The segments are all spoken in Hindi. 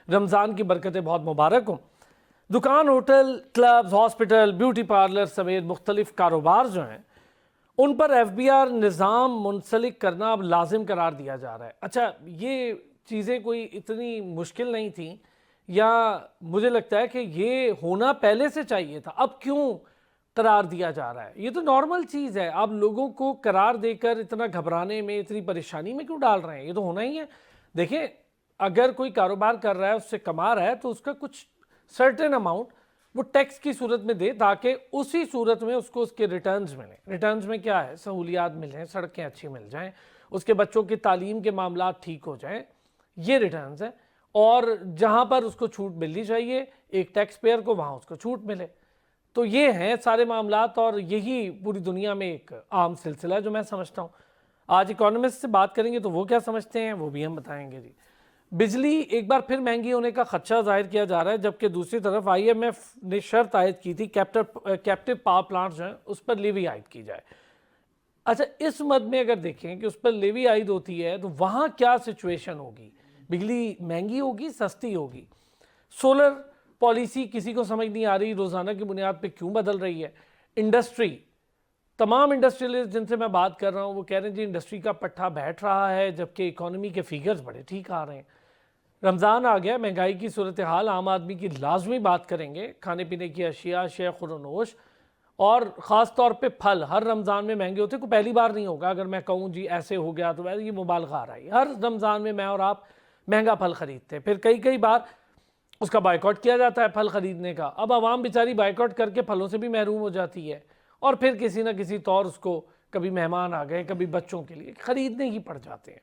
रमज़ान की बरकतें बहुत मुबारक हों। दुकान, hotel, clubs, hospital, beauty parlour समेत मुख्तलिफ कारोबार जो हैं उन पर FBR निज़ाम मुंसलिक करना अब लाजिम करार दिया जा रहा है। अच्छा, ये चीज़ें कोई इतनी मुश्किल नहीं थी, या मुझे लगता है कि ये होना पहले से चाहिए था, अब क्यों करार दिया जा रहा है? ये तो नॉर्मल चीज़ है। आप लोगों को करार देकर इतना घबराने में, इतनी परेशानी में क्यों डाल रहे हैं? ये तो होना ही है। देखिए, अगर कोई कारोबार कर रहा है, उससे कमा रहा है, तो उसका कुछ सर्टेन अमाउंट वो टैक्स की सूरत में दे, ताकि उसी सूरत में उसको उसके रिटर्न्स मिलें। रिटर्न्स में क्या है? सहूलियात मिलें, सड़कें अच्छी मिल जाएं, उसके बच्चों की तालीम के मामला ठीक हो जाएं, ये रिटर्न्स हैं। और जहां पर उसको छूट मिलनी चाहिए एक टैक्स पेयर को, वहां उसको छूट मिले। तो ये हैं सारे मामलात, और यही पूरी दुनिया में एक आम सिलसिला है जो मैं समझता हूँ। आज इकोनॉमिस्ट से बात करेंगे तो वो क्या समझते हैं वो भी हम बताएंगे जी। बिजली एक बार फिर महंगी होने का खदशा जाहिर किया जा रहा है, जबकि दूसरी तरफ IMF ने शर्त आयद की थी कैप्टिव पावर प्लांट जो हैं उस पर लेवी आयद की जाए। अच्छा, इस मद में अगर देखें कि उस पर लेवी आयद होती है तो वहाँ क्या सिचुएशन होगी? बिजली महंगी होगी, सस्ती होगी? सोलर पॉलिसी किसी को समझ नहीं आ रही, रोज़ाना की बुनियाद पे क्यों बदल रही है? इंडस्ट्री, तमाम इंडस्ट्रियलिस्ट जिनसे मैं बात कर रहा हूँ वो कह रहे हैं जी इंडस्ट्री का पट्टा बैठ रहा है, जबकि इकोनॉमी के फिगर्स बड़े ठीक आ रहे हैं। रमज़ान आ गया, महंगाई की सूरत हाल आम आदमी की लाजमी बात करेंगे। खाने पीने की अशिया, शे खुरनोश और ख़ास तौर पे फल हर रमज़ान में महंगे होते हैं। कोई पहली बार नहीं होगा अगर मैं कहूँ जी ऐसे हो गया तो वैसे, ये मुबालगा आ रहा है। हर रमज़ान में मैं और आप महंगा फल ख़रीदते हैं, फिर कई कई बार उसका बाइकआउट किया जाता है फल ख़रीदने का। अब आवाम बेचारी बाइकआउट करके फलों से भी महरूम हो जाती है, और फिर किसी न किसी तौर उसको कभी मेहमान आ गए, कभी बच्चों के लिए ख़रीदने ही पड़ जाते हैं।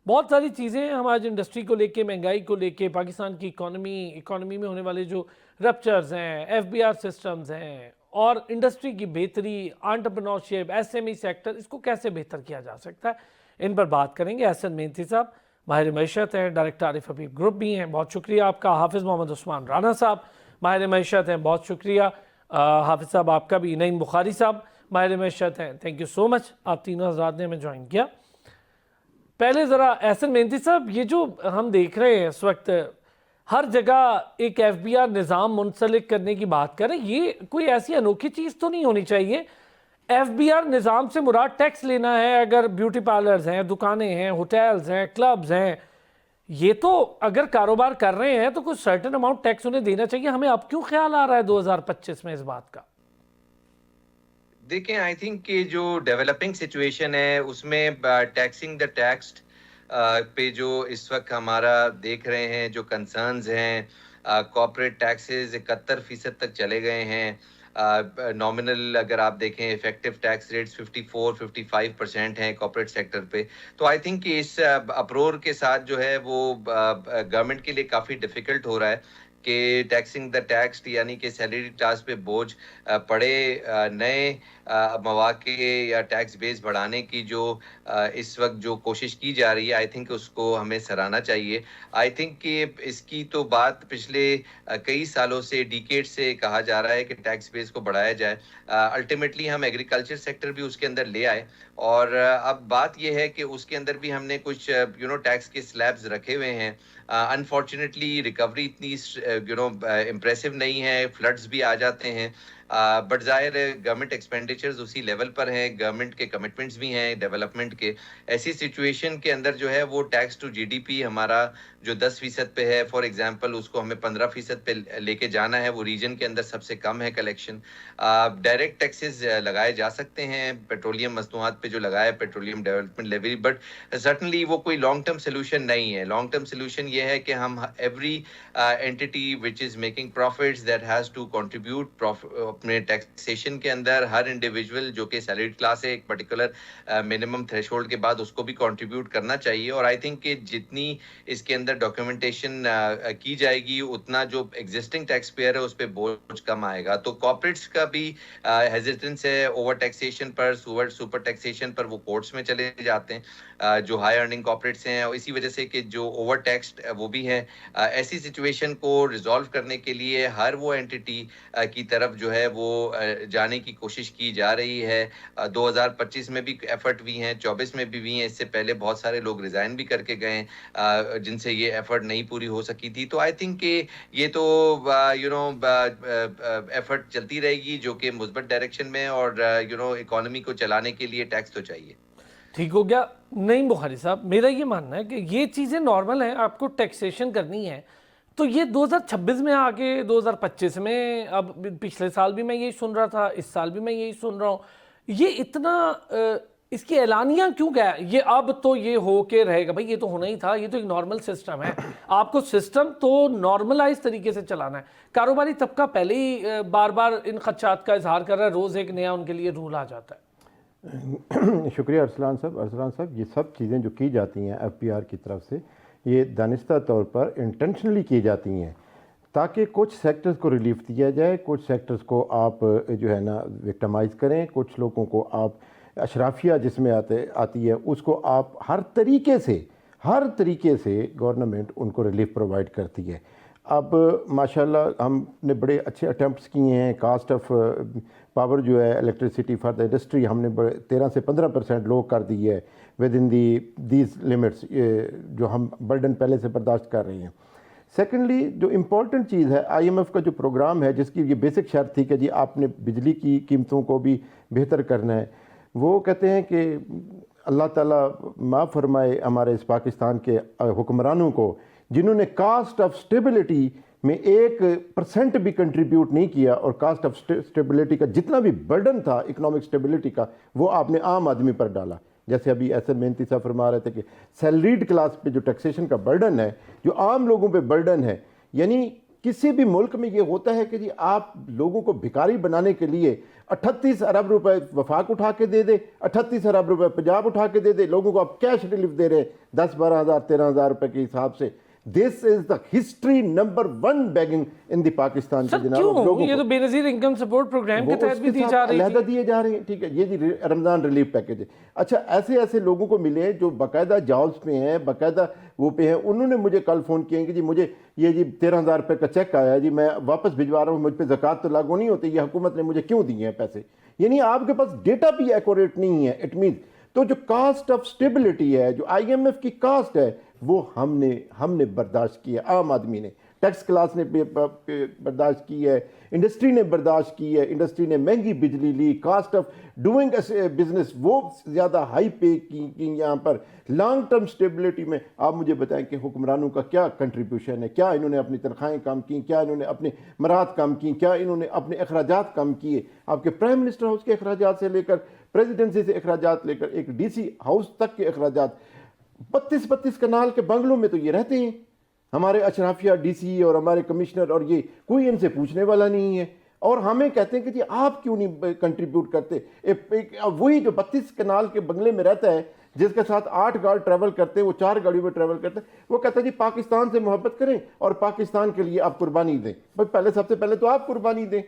बहुत सारी चीज़ें हैं हम आज इंडस्ट्री को लेके, महंगाई को लेके, पाकिस्तान की इकॉनमी में होने वाले जो रप्चर्स हैं, FBR सिस्टम्स हैं, और इंडस्ट्री की बेहतरी, एंटरप्रेन्योरशिप, SME सेक्टर, इसको कैसे बेहतर किया जा सकता है, इन पर बात करेंगे। एहसन मेहनती साहब माहिर मैशत हैं, डायरेक्टर आरिफ हबीब ग्रुप भी हैं, बहुत शुक्रिया आपका। हाफिज़ मोहम्मद उस्मान राना साहब माहिर मैशत हैं, बहुत शुक्रिया। हाफिज़ साहब आपका भी। नईम बुखारी साहब माहिर मैशत हैं, थैंक यू सो मच, आप तीनों हज़रात ने हमें ज्वाइन किया। पहले ज़रा एहसन मेहनती साहब, ये जो हम देख रहे हैं इस वक्त हर जगह एक FBR निज़ाम मुंसलिक करने की बात करें, ये कोई ऐसी अनोखी चीज़ तो नहीं होनी चाहिए। FBR निज़ाम से मुराद टैक्स लेना है। अगर ब्यूटी पार्लर्स हैं, दुकानें हैं, होटल्स हैं, क्लब्स हैं, ये तो अगर कारोबार कर रहे हैं तो कुछ सर्टेन अमाउंट टैक्स उन्हें देना चाहिए। हमें अब क्यों ख्याल आ रहा है 2025 में इस बात का? देखें, आई थिंक कि जो डेवलपिंग सिचुएशन है उसमें टैक्सिंग द टैक्स्ड पे जो इस वक्त हमारा देख रहे हैं जो कंसर्न्स हैं, कॉर्पोरेट टैक्सेस 71% तक चले गए हैं। नॉमिनल अगर आप देखें इफेक्टिव टैक्स रेट्स 54-55% हैं कॉर्पोरेट सेक्टर पे। तो आई थिंक कि इस अप्रोर के साथ जो है वो गवर्नमेंट के लिए काफ़ी डिफ़िकल्ट हो रहा है कि टैक्सिंग द टैक्स, यानी कि सैलरी क्लास पे बोझ पड़े। नए मौके या टैक्स बेस बढ़ाने की जो इस वक्त जो कोशिश की जा रही है, आई थिंक उसको हमें सराहना चाहिए। आई थिंक कि इसकी तो बात पिछले कई सालों से, डिकेड से कहा जा रहा है कि टैक्स बेस को बढ़ाया जाए। अल्टीमेटली हम एग्रीकल्चर सेक्टर भी उसके अंदर ले आए, और अब बात यह है कि उसके अंदर भी हमने कुछ टैक्स के स्लैब्स रखे हुए हैं। अनफॉर्चुनेटली रिकवरी इतनी इम्प्रेसिव नहीं है, फ्लड्स भी आ जाते हैं, बट जाहिर है गवर्नमेंट एक्सपेंडिचर्स उसी लेवल पर हैं, गवर्नमेंट के कमिटमेंट्स भी हैं डेवलपमेंट के। ऐसी सिचुएशन के अंदर जो है वो टैक्स टू GDP हमारा जो 10% पे है, फॉर एग्जांपल, उसको हमें 15% पे लेके जाना है। वो रीजन के अंदर सबसे कम है कलेक्शन। डायरेक्ट टैक्सेस लगाए जा सकते हैं, पेट्रोलियम मसनूआत पे जो लगाया petroleum development levy, but certainly वो कोई लॉन्ग टर्म सोल्यूशन नहीं है। लॉन्ग टर्म सोल्यूशन ये है कि हम every entity which is making profits that has to contribute अपने टैक्सेशन के अंदर, हर इंडिविजुअल जो कि सैलरी क्लास है एक पर्टिकुलर मिनिमम थ्रेशोल्ड के बाद उसको भी कंट्रीब्यूट करना चाहिए। और आई थिंक कि जितनी इसके अंदर डॉक्यूमेंटेशन की जाएगी उतना जो एग्जिस्टिंग टैक्स पेयर है उस पर बोझ कम आएगा। तो कॉर्पोरेट्स का भी हेजिटेंस है ओवर टैक्सेशन पर, सुपर टैक्सेशन पर, वो कोर्ट्स में चले जाते हैं जो हाई अर्निंग कॉर्पोरेट्स हैं, और इसी वजह से कि जो ओवर टैक्स्ड वो भी हैं। ऐसी सिचुएशन को रिजॉल्व करने के लिए हर वो एंटिटी की तरफ जो है वो जाने की कोशिश की जा रही है। 2025 में भी एफर्ट हुई हैं, 24 में भी हुई हैं। इससे पहले बहुत सारे लोग रिजाइन भी करके गए जिनसे ये एफर्ट नहीं पूरी हो सकी थी। तो आई थिंक कि ये तो एफर्ट चलती रहेगी जो कि मुस्बत डायरेक्शन में, और इकोनॉमी को चलाने के लिए टैक्स तो चाहिए। ठीक हो गया। नहीं बुखारी साहब, मेरा ये मानना है कि ये चीज़ें नॉर्मल हैं, आपको टैक्सेशन करनी है तो ये 2026 में आके 2025 में, अब पिछले साल भी मैं यही सुन रहा था, इस साल भी मैं यही सुन रहा हूँ, ये इतना इसकी ऐलानियाँ क्यों गया ये अब तो ये हो के रहेगा? भाई ये तो होना ही था, ये तो एक नॉर्मल सिस्टम है, आपको सिस्टम तो नॉर्मलाइज तरीके से चलाना है। कारोबारी तबका पहले ही बार बार इन खदशात का इजहार कर रहा है, रोज़ एक नया उनके लिए रूल आ जाता है। शुक्रिया अरसलान साहब। ये सब चीज़ें जो की जाती हैं एफबीआर की तरफ से, ये दानिस्ता तौर पर इंटेंशनली की जाती हैं ताकि कुछ सेक्टर्स को रिलीफ दिया जाए, कुछ सेक्टर्स को आप जो है ना विक्टिमाइज़ करें, कुछ लोगों को आप अशराफिया जिसमें आती है उसको आप हर तरीके से गवर्नमेंट उनको रिलीफ प्रोवाइड करती है। अब माशाल्लाह हमने बड़े अच्छे अटैम्प्ट्स किए हैं। कास्ट ऑफ पावर जो है इलेक्ट्रिसिटी फॉर द इंडस्ट्री हमने 13 से 15% लो कर दी है विद इन दीज लिमिट्स, जो हम बर्डन पहले से बर्दाश्त कर रहे हैं। सेकेंडली जो इम्पॉर्टेंट चीज़ है, IMF का जो प्रोग्राम है जिसकी ये बेसिक शर्त थी कि जी आपने बिजली की कीमतों को भी बेहतर करना है, वो कहते हैं कि अल्लाह ताला माफ़ फरमाए हमारे इस पाकिस्तान के हुक्मरानों को जिन्होंने कास्ट ऑफ स्टेबिलिटी में 1% भी कंट्रीब्यूट नहीं किया, और कास्ट ऑफ स्टेबिलिटी का जितना भी बर्डन था इकोनॉमिक स्टेबिलिटी का वो आपने आम आदमी पर डाला। जैसे अभी एहसन मेहनती साहब फरमा रहे थे कि सैलरीड क्लास पे जो टैक्सेशन का बर्डन है, जो आम लोगों पे बर्डन है, यानी किसी भी मुल्क में ये होता है कि जी आप लोगों को भिखारी बनाने के लिए 38 अरब रुपए वफाक उठा के दे दे, 38 अरब रुपए पंजाब उठा के दे दे, लोगों को आप कैश रिलीफ दे रहे हैं 10-12 हज़ार 13 हज़ार रुपए के हिसाब से। This is the history number 1 begging in the Pakistan के जनाब। ये तो बेनजीर इनकम सपोर्ट प्रोग्राम के तहत भी दी जा रही है, दिए जा रहे हैं। ठीक है, ये जी रमज़ान रिलीफ पैकेज है। अच्छा, ऐसे लोगों को मिले जो बाकायदा जॉब्स पे हैं, बाकायदा वो पे हैं, उन्होंने मुझे कल फ़ोन किए कि जी मुझे ये जी 13,000 रुपये का चेक आया जी, मैं वापस भिजवा रहा हूँ, मुझ पर ज़कात तो लागू नहीं होती, ये हुकूमत ने मुझे क्यों दिए हैं पैसे। यानी आपके पास डेटा भी एक्यूरेट नहीं है। इट मीन्स तो जो कास्ट ऑफ स्टेबिलिटी है, जो IMF की कास्ट है, वो हमने बर्दाश्त की है, आम आदमी ने, टैक्स क्लास ने बर्दाश्त की है, इंडस्ट्री ने बर्दाश्त की है। इंडस्ट्री ने महंगी बिजली ली, कास्ट ऑफ डूइंग बिजनेस वो ज़्यादा हाई पे की यहाँ पर। लॉन्ग टर्म स्टेबिलिटी में आप मुझे बताएं कि हुक्मरानों का क्या कंट्रीब्यूशन है, क्या इन्होंने अपनी तनख्वाहें कम की, क्या इन्होंने अपने मराहत कम की, क्या इन्होंने अपने अखराजात कम किए। आपके प्राइम मिनिस्टर हाउस के अखराजात से लेकर प्रेसिडेंसी से अखराजात लेकर एक DC हाउस तक के अखराजात, 32 कनाल के बंगलों में तो ये रहते हैं हमारे अशराफिया, DC और हमारे कमिश्नर, और ये कोई इनसे पूछने वाला नहीं है। और हमें कहते हैं कि जी आप क्यों नहीं कंट्रीब्यूट करते। वही जो 32 कनाल के बंगले में रहता है, जिसके साथ 8 गार्ड ट्रैवल करते हैं, वो 4 गाड़ियों में ट्रैवल करते हैं, वो कहता है जी पाकिस्तान से मोहब्बत करें और पाकिस्तान के लिए आप कुर्बानी दें। भाई सबसे पहले तो आप कुर्बानी दें।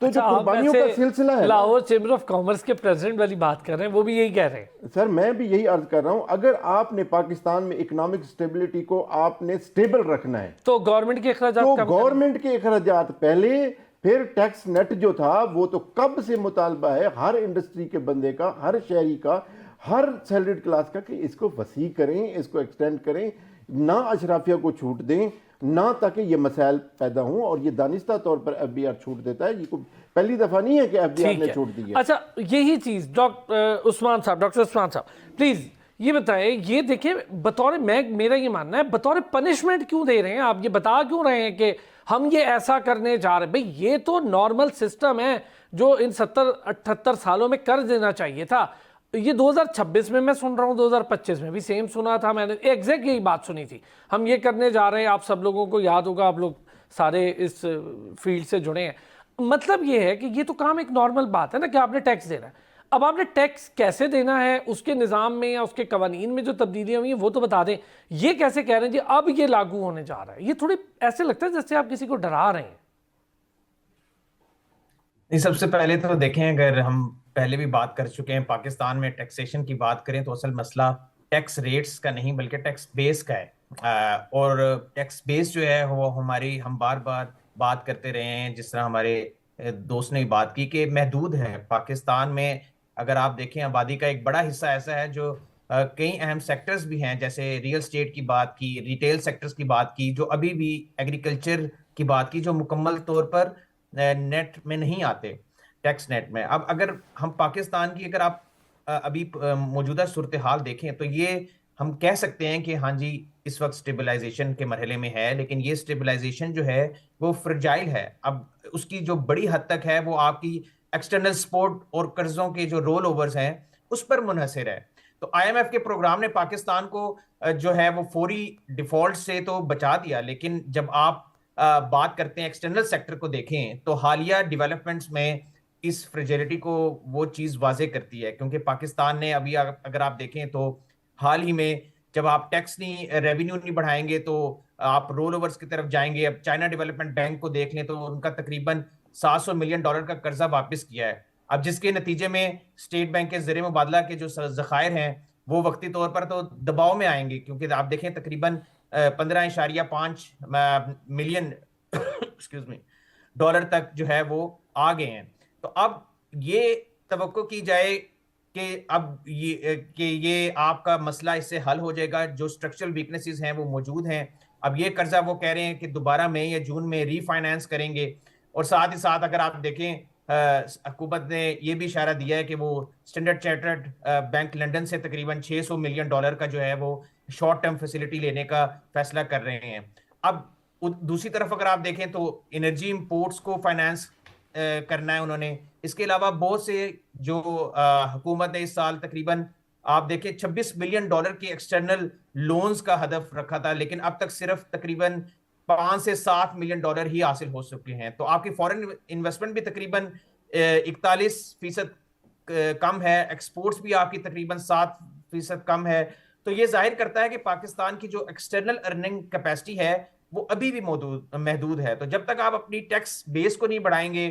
तो जो कुर्बानियों का सिलसिला है, लाहौर चैम्बर ऑफ कॉमर्स के प्रेसिडेंट वाली बात कर रहे हैं, वो भी यही कह रहे हैं। सर मैं भी यही अर्ज कर रहा हूं, अगर आपने पाकिस्तान में इकोनॉमिक स्टेबिलिटी को आपने स्टेबल रखना है तो गवर्नमेंट के अखराजात, तो गवर्नमेंट के अखराजात पहले, फिर टैक्स नेट जो था वो तो कब से मुतालबा है हर इंडस्ट्री के बंदे का, हर शहरी का, हर सैलरीड क्लास का, कि इसको वसी करें, इसको एक्सटेंड करें, ना अशराफिया को छूट दें, ना ताकि ये मसाइल पैदा हों। और ये दानिस्ता तौर पर FBR छूट देता है, ये पहली दफ़ा नहीं है कि FBR ने छूट दी है। अच्छा, यही चीज़ डॉक्टर उस्मान साहब प्लीज़ ये बताएं, ये देखिए बतौर मेरा ये मानना है, बतौर पनिशमेंट क्यों दे रहे हैं आप? ये बता क्यों रहे हैं कि हम ये ऐसा करने जा रहे हैं? भाई ये तो नॉर्मल सिस्टम है जो इन 70-78 सालों में कर देना चाहिए था। ये 2026 में मैं सुन रहा हूँ, 2025 में भी सेम सुना था मैंने, एग्जैक्ट यही बात सुनी थी, हम ये करने जा रहे हैं। आप सब लोगों को याद होगा, आप लोग सारे इस फील्ड से जुड़े हैं। मतलब ये है कि ये तो काम एक नॉर्मल बात है ना कि आपने टैक्स देना है। अब आपने टैक्स कैसे देना है, उसके निज़ाम में या उसके कवानीन में जो तब्दीलियाँ हुई हैं वो तो बता दें। ये कैसे कह रहे हैं जी अब ये लागू होने जा रहा है? ये थोड़ी ऐसे लगता है जैसे आप किसी को डरा रहे हैं। सबसे पहले तो देखें, अगर हम पहले भी बात कर चुके हैं, पाकिस्तान में टैक्सेशन की बात करें तो असल मसला टैक्स रेट्स का नहीं बल्कि टैक्स बेस का है। और टैक्स बेस जो है वो हम बार बार बात करते रहे हैं, जिस तरह हमारे दोस्त ने बात की कि महदूद है। पाकिस्तान में अगर आप देखें आबादी का एक बड़ा हिस्सा ऐसा है जो कई अहम सेक्टर्स भी हैं, जैसे रियल स्टेट की बात की, रिटेल सेक्टर्स की बात की, जो अभी भी एग्रीकल्चर की बात की, जो मुकम्मल तौर पर नेट में नहीं आते, टैक्स नेट में। अब अगर हम पाकिस्तान की अगर आप अभी मौजूदा सूरत हाल देखें तो ये हम कह सकते हैं कि हाँ जी इस वक्त स्टेबलाइजेशन के मरहले में है, लेकिन ये स्टेबलाइजेशन जो है वो फ्रजाइल है। अब उसकी जो बड़ी हद तक है वो आपकी एक्सटर्नल सपोर्ट और कर्जों के जो रोल ओवर्स हैं उस पर मुनहसर है। तो आईएमएफ के प्रोग्राम ने पाकिस्तान को जो है वो फौरी डिफॉल्ट से तो बचा दिया, लेकिन जब आप बात करते हैं एक्सटर्नल सेक्टर को देखें तो हालिया डेवलपमेंट्स में इस फ्रेजिलिटी को वो चीज वाजे करती है। क्योंकि पाकिस्तान ने अभी अगर आप देखें तो हाल ही में जब आप टैक्स नहीं रेवेन्यू नहीं बढ़ाएंगे तो आप रोल ओवर्स की तरफ जाएंगे। अब चाइना डेवलपमेंट बैंक को देख लें तो उनका तकरीबन $700 मिलियन का कर्जा वापस किया है। अब जिसके नतीजे में स्टेट बैंक के ज़रिए मुबादला के जो ज़खायर हैं वो वक्ती तौर पर तो दबाव में आएंगे, क्योंकि आप देखें तकरीबन 15.5 मिलियन एक्सक्यूज मी डॉलर तक जो है वो आ गए हैं। तो अब ये तवक्को की जाए कि अब ये आपका मसला इससे हल हो जाएगा, जो स्ट्रक्चरल वीकनेसेस हैं वो मौजूद हैं। अब ये कर्जा वो कह रहे हैं कि दोबारा मई या जून में रीफाइनेंस करेंगे। और साथ ही साथ अगर आप देखें हुकूमत ने ये भी इशारा दिया है कि वो स्टैंडर्ड चार्टर्ड बैंक लंदन से तकरीबन $600 मिलियन का जो है वो शॉर्ट टर्म फैसिलिटी लेने का फैसला कर रहे हैं। अब दूसरी तरफ अगर आप देखें तो एनर्जी इंपोर्ट्स को फाइनेंस करना है उन्होंने। इसके अलावा बहुत से जो हुकूमत ने इस साल तकरीबन आप देखें $26 बिलियन के एक्सटर्नल लोन्स का हदफ रखा था, लेकिन अब तक सिर्फ तकरीबन 5 से 7 मिलियन डॉलर ही हासिल हो चुके हैं। तो आपकी फॉरेन इन्वेस्टमेंट भी तकरीबन 41% कम है, एक्सपोर्ट्स भी आपकी तकरीबन 7% कम है। तो ये जाहिर करता है कि पाकिस्तान की जो एक्सटर्नल अर्निंग कैपेसिटी है वो अभी भी महदूद है। तो जब तक आप अपनी टैक्स बेस को नहीं बढ़ाएंगे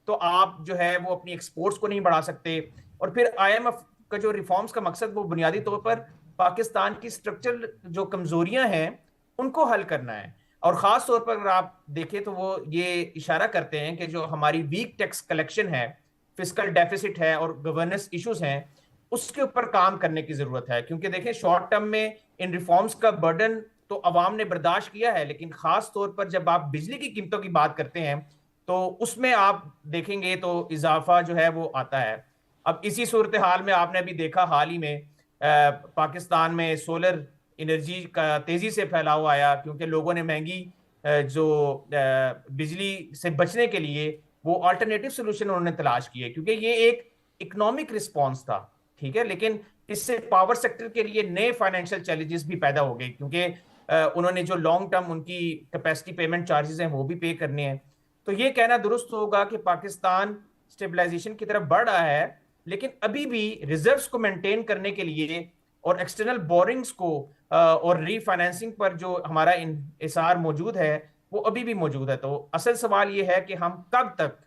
तो आप जो है वो अपनी एक्सपोर्ट्स को नहीं बढ़ा सकते। और फिर आईएमएफ का जो रिफॉर्म्स का मकसद वो बुनियादी तौर पर पाकिस्तान की स्ट्रक्चरल जो कमजोरियां हैं उनको हल करना है। और खास तौर पर अगर आप देखें तो वो ये इशारा करते हैं कि जो हमारी वीक टैक्स कलेक्शन है, फिस्कल डेफिसिट है और गवर्नेंस इश्यूज हैं, उसके ऊपर काम करने की जरूरत है। क्योंकि देखें शॉर्ट टर्म में इन रिफॉर्म्स का बर्डन तो अवाम ने बर्दाश्त किया है, लेकिन खास तौर पर जब आप बिजली की कीमतों की बात करते हैं तो उसमें आप देखेंगे तो इजाफा जो है वो आता है। अब इसी सूरत हाल में आपने अभी देखा हाल ही में पाकिस्तान में सोलर एनर्जी का तेजी से फैलाव आया, क्योंकि लोगों ने महंगी जो बिजली से बचने के लिए वो अल्टरनेटिव सोल्यूशन उन्होंने तलाश किए, क्योंकि ये एक इकोनॉमिक रिस्पॉन्स था, ठीक है। लेकिन इससे पावर सेक्टर के लिए नए फाइनेंशियल चैलेंजेस भी पैदा हो गए, क्योंकि उन्होंने जो लॉन्ग टर्म उनकी कैपेसिटी पेमेंट चार्जेस हैं वो भी पे करने हैं। तो ये कहना दुरुस्त होगा कि पाकिस्तान स्टेबलाइजेशन की तरफ बढ़ रहा है, लेकिन अभी भी रिजर्व्स को मेंटेन करने के लिए और एक्सटर्नल बोरिंग्स को और रीफाइनेंसिंग पर जो हमारा इन्हिसार मौजूद है वो अभी भी मौजूद है। तो असल सवाल ये है कि हम कब तक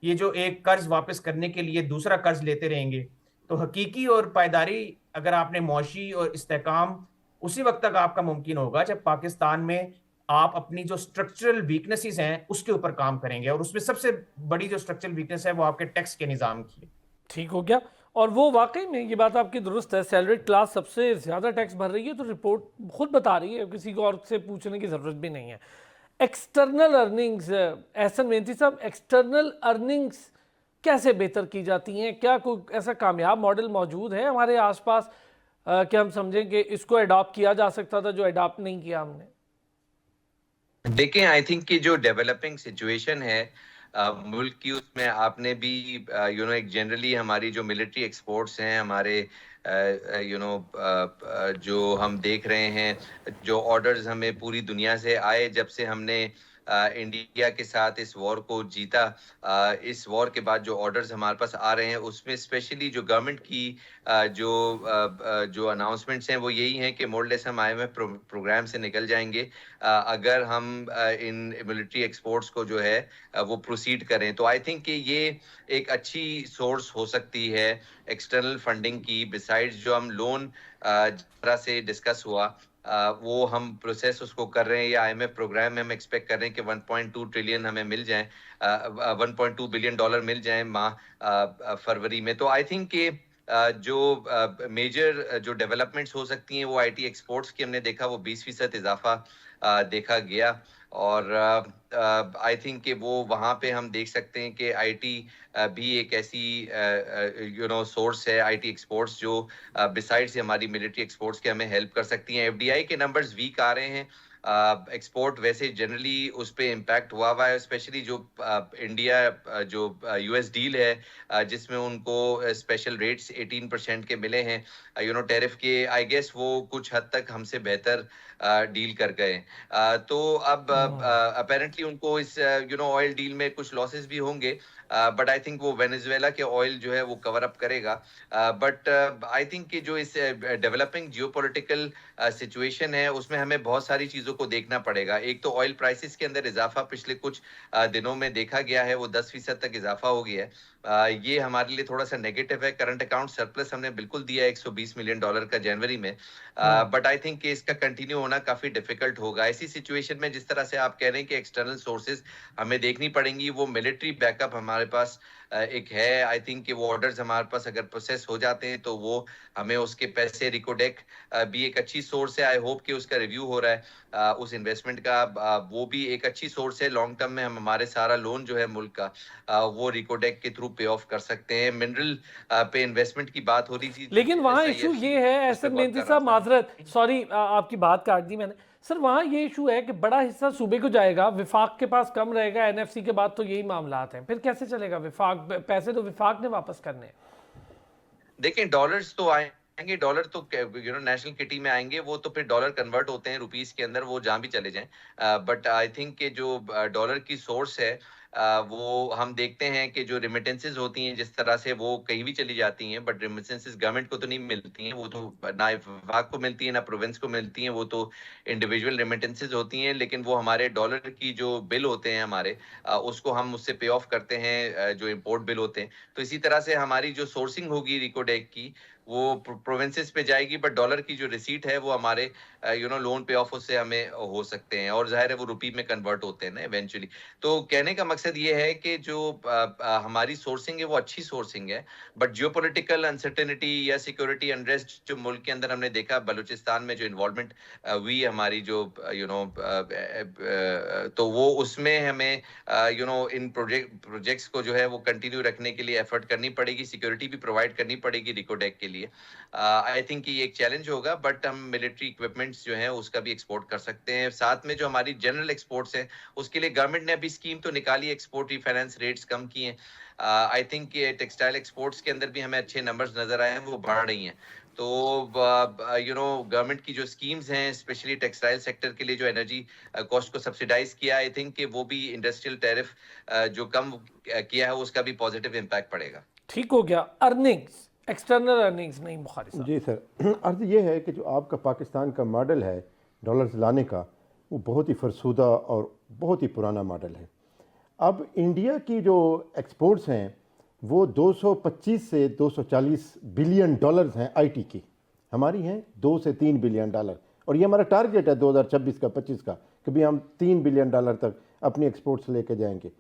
ये जो एक कर्ज वापस करने के लिए दूसरा कर्ज लेते रहेंगे। तो हकीकी और पायदारी अगर आपने मुआशी और इस्तेहकाम उसी वक्त तक आपका मुमकिन होगा जब पाकिस्तान में आप अपनी जो स्ट्रक्चरल वीकनेसेस हैं उसके ऊपर काम करेंगे। और उसमें सबसे बड़ी जो स्ट्रक्चरल वीकनेस है वो आपके टैक्स के निज़ाम की है। ठीक हो गया। और वो वाकई में ये बात आपकी दुरुस्त है, सैलरीड क्लास सबसे ज़्यादा टैक्स भर रही है, तो रिपोर्ट खुद बता रही है, किसी को और से पूछने की ज़रूरत भी नहीं है। एक्सटर्नल अर्निंग्स, एहसन मेहनती साहब, एक्सटर्नल अर्निंग्स कैसे बेहतर की जाती हैं? क्या कोई ऐसा कामयाब मॉडल मौजूद है हमारे आसपास कि हम समझें कि इसको अडॉप्ट किया जा सकता था जो अडॉप्ट नहीं किया हमने? देखें, आई थिंक कि जो डेवलपिंग सिचुएशन है मुल्क की, उसमें आपने भी एक जनरली हमारी जो मिलिट्री एक्सपोर्ट्स हैं हमारे जो हम देख रहे हैं, जो ऑर्डर्स हमें पूरी दुनिया से आए जब से हमने इंडिया के साथ इस वॉर को जीता, इस वॉर के बाद जो ऑर्डर्स हमारे पास आ रहे हैं उसमें स्पेशली जो गवर्नमेंट की जो अनाउंसमेंट्स हैं वो यही हैं कि मोरलेस हम आईएमएफ प्रोग्राम से निकल जाएंगे अगर हम इन मिलिट्री एक्सपोर्ट्स को जो है वो प्रोसीड करें। तो आई थिंक कि ये एक अच्छी सोर्स हो सकती है एक्सटर्नल फंडिंग की, बिसाइड्स जो हम लोन तरह से डिस्कस हुआ वो हम प्रोसेस उसको कर रहे हैं, या IMF प्रोग्राम में हम एक्सपेक्ट कर रहे हैं कि 1.2 ट्रिलियन हमें मिल जाए, 1.2 बिलियन डॉलर मिल जाए फरवरी में। तो आई थिंक कि जो मेजर जो डेवलपमेंट्स हो सकती हैं वो IT एक्सपोर्ट्स की हमने देखा वो 20% इजाफा देखा गया, और आई थिंक कि वो वहाँ पे हम देख सकते हैं कि IT भी एक ऐसी सोर्स है, IT एक्सपोर्ट्स जो बिसाइड्स हमारी मिलिट्री एक्सपोर्ट्स के हमें हेल्प कर सकती हैं। FDI के नंबर्स वीक आ रहे हैं, एक्सपोर्ट वैसे जनरली उस पे इम्पैक्ट हुआ है, स्पेशली जो इंडिया जो US डील है जिसमें उनको स्पेशल रेट्स 18% के मिले हैं टैरिफ के, आई गेस वो कुछ हद तक हमसे बेहतर डील कर गए। तो अब अपेरेंटली उनको इस ऑयल डील में कुछ लॉसेस भी होंगे, बट आई थिंक वो वेनेजुएला के ऑयल जो है वो कवर अप करेगा। बट आई थिंक कि जो इस डेवलपिंग जियोपॉलिटिकल सिचुएशन है उसमें हमें बहुत सारी चीज़ों को देखना पड़ेगा। एक तो ऑयल प्राइसेस के अंदर इजाफा पिछले कुछ दिनों में देखा गया है, वो 10% तक इजाफा हो गया है। ये हमारे लिए थोड़ा सा नेगेटिव है। करंट अकाउंट सरप्लस हमने बिल्कुल दिया $120 मिलियन का जनवरी में, बट आई थिंक कि इसका कंटिन्यू होना काफी डिफिकल्ट होगा। ऐसी सिचुएशन में जिस तरह से आप कह रहे हैं कि एक्सटर्नल सोर्सेज हमें देखनी पड़ेंगी, वो मिलिट्री बैकअप हमारे पास एक है। आई थिंक कि वो ऑर्डर्स हमारे पास अगर प्रोसेस हो जाते हैं तो वो हमें उसके पैसे, रिकोडेक भी एक अच्छी सोर्स है, आई होप कि उसका रिव्यू हो रहा है उस इन्वेस्टमेंट का, वो भी एक अच्छी सोर्स है। लॉन्ग टर्म में हम हमारे सारा लोन जो है मुल्क का वो रिकोडेक के थ्रू पे ऑफ कर सकते हैं। मिनरल पे इन्वेस्टमेंट की बात हो रही थी, लेकिन वहाँ इशू ये है, एहसन मेहंदी साहब, माजरत, सॉरी आपकी बात काट दी मैंने सर, वहाँ ये इशू है कि बड़ा हिस्सा सूबे को जाएगा, विफाक के पास कम रहेगा, NFC के बाद तो यही मामलात हैं, फिर कैसे चलेगा? विफाक पैसे तो विफाक ने वापस करने हैं। देखें, डॉलर्स तो आएंगे, डॉलर तो नेशनल किटी में आएंगे, वो तो फिर डॉलर कन्वर्ट होते हैं रुपीस के अंदर, वो जहां भी चले जाएं। बट आई थिंक कि जो डॉलर की सोर्स है वो हम देखते हैं कि जो रेमिटेंसेस होती हैं जिस तरह से वो कहीं भी चली जाती हैं, बट रेमिटेंसेस गवर्नमेंट को तो नहीं मिलती हैं, वो तो ना विभाग को मिलती है ना प्रोविंस को मिलती हैं, वो तो इंडिविजुअल रेमिटेंसेस होती हैं। लेकिन वो हमारे डॉलर की जो बिल होते हैं हमारे, उसको हम उससे पे ऑफ करते हैं, जो इम्पोर्ट बिल होते हैं। तो इसी तरह से हमारी जो सोर्सिंग होगी रिकोडेक की वो प्रोविंसेस पे जाएगी, बट डॉलर की जो रिसीट है वो हमारे लोन पे ऑफ उससे हमें हो सकते हैं, और जाहिर है वो रुपी में कन्वर्ट होते हैं ना इवेंचुअली। तो कहने का मकसद ये है कि जो हमारी सोर्सिंग है वो अच्छी सोर्सिंग है, बट जियोपॉलिटिकल अनसर्टेनिटी या सिक्योरिटी अनरेस्ट जो मुल्क के अंदर हमने देखा, बलूचिस्तान में जो इन्वॉल्वमेंट हुई हमारी जो तो वो उसमें हमें इन प्रोजेक्ट्स को जो है वो कंटिन्यू रखने के लिए एफर्ट करनी पड़ेगी, सिक्योरिटी भी प्रोवाइड करनी पड़ेगी रिकोडेक के लिए। आई थिंक ये एक चैलेंज होगा, बट हम मिलिट्री इक्विपमेंट्स जो है उसका भी एक्सपोर्ट कर सकते हैं। साथ में जो हमारी जनरल एक्सपोर्ट्स हैं उसके लिए गवर्नमेंट ने अभी स्कीम तो निकाली, एक्सपोर्ट रिफाइनेंस रेट्स कम किए हैं। आई थिंक टेक्सटाइल एक्सपोर्ट्स के अंदर भी हमें अच्छे नंबर्स नजर आए हैं, वो बढ़ रही हैं। तो गवर्नमेंट की जो स्कीम्स हैं स्पेशली टेक्सटाइल सेक्टर के लिए, जो एनर्जी कॉस्ट को सब्सिडाइज किया, आई थिंक कि वो भी इंडस्ट्रियल टैरिफ जो कम किया है उसका भी पॉजिटिव इम्पैक्ट पड़ेगा। ठीक हो गया। अर्निंग्स, एक्सटर्नल अर्निंग्स नहीं बुखारी साहब? जी सर, अर्ज ये है कि जो आपका पाकिस्तान का मॉडल है डॉलर्स लाने का, वो बहुत ही फरसूदा और बहुत ही पुराना मॉडल है। अब इंडिया की जो एक्सपोर्ट्स हैं वो 225 से 240 बिलियन डॉलर्स हैं IT की, हमारी हैं 2 से 3 बिलियन डॉलर, और ये हमारा टारगेट है 2026 का 25 का कि भी हम 3 बिलियन डॉलर तक अपनी एक्सपोर्ट्स लेके जाएंगे।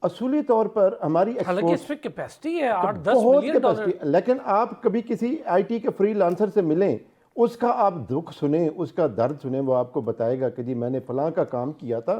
असूली तौर पर हमारी हालांकि इस पे कैपेसिटी है 8-10 बहुत मिलियन डॉलर, कैपेसिटी, लेकिन आप कभी किसी IT के फ्रीलांसर से मिलें, उसका आप दुख सुने, उसका दर्द सुने, वो आपको बताएगा कि जी मैंने फलां का काम किया था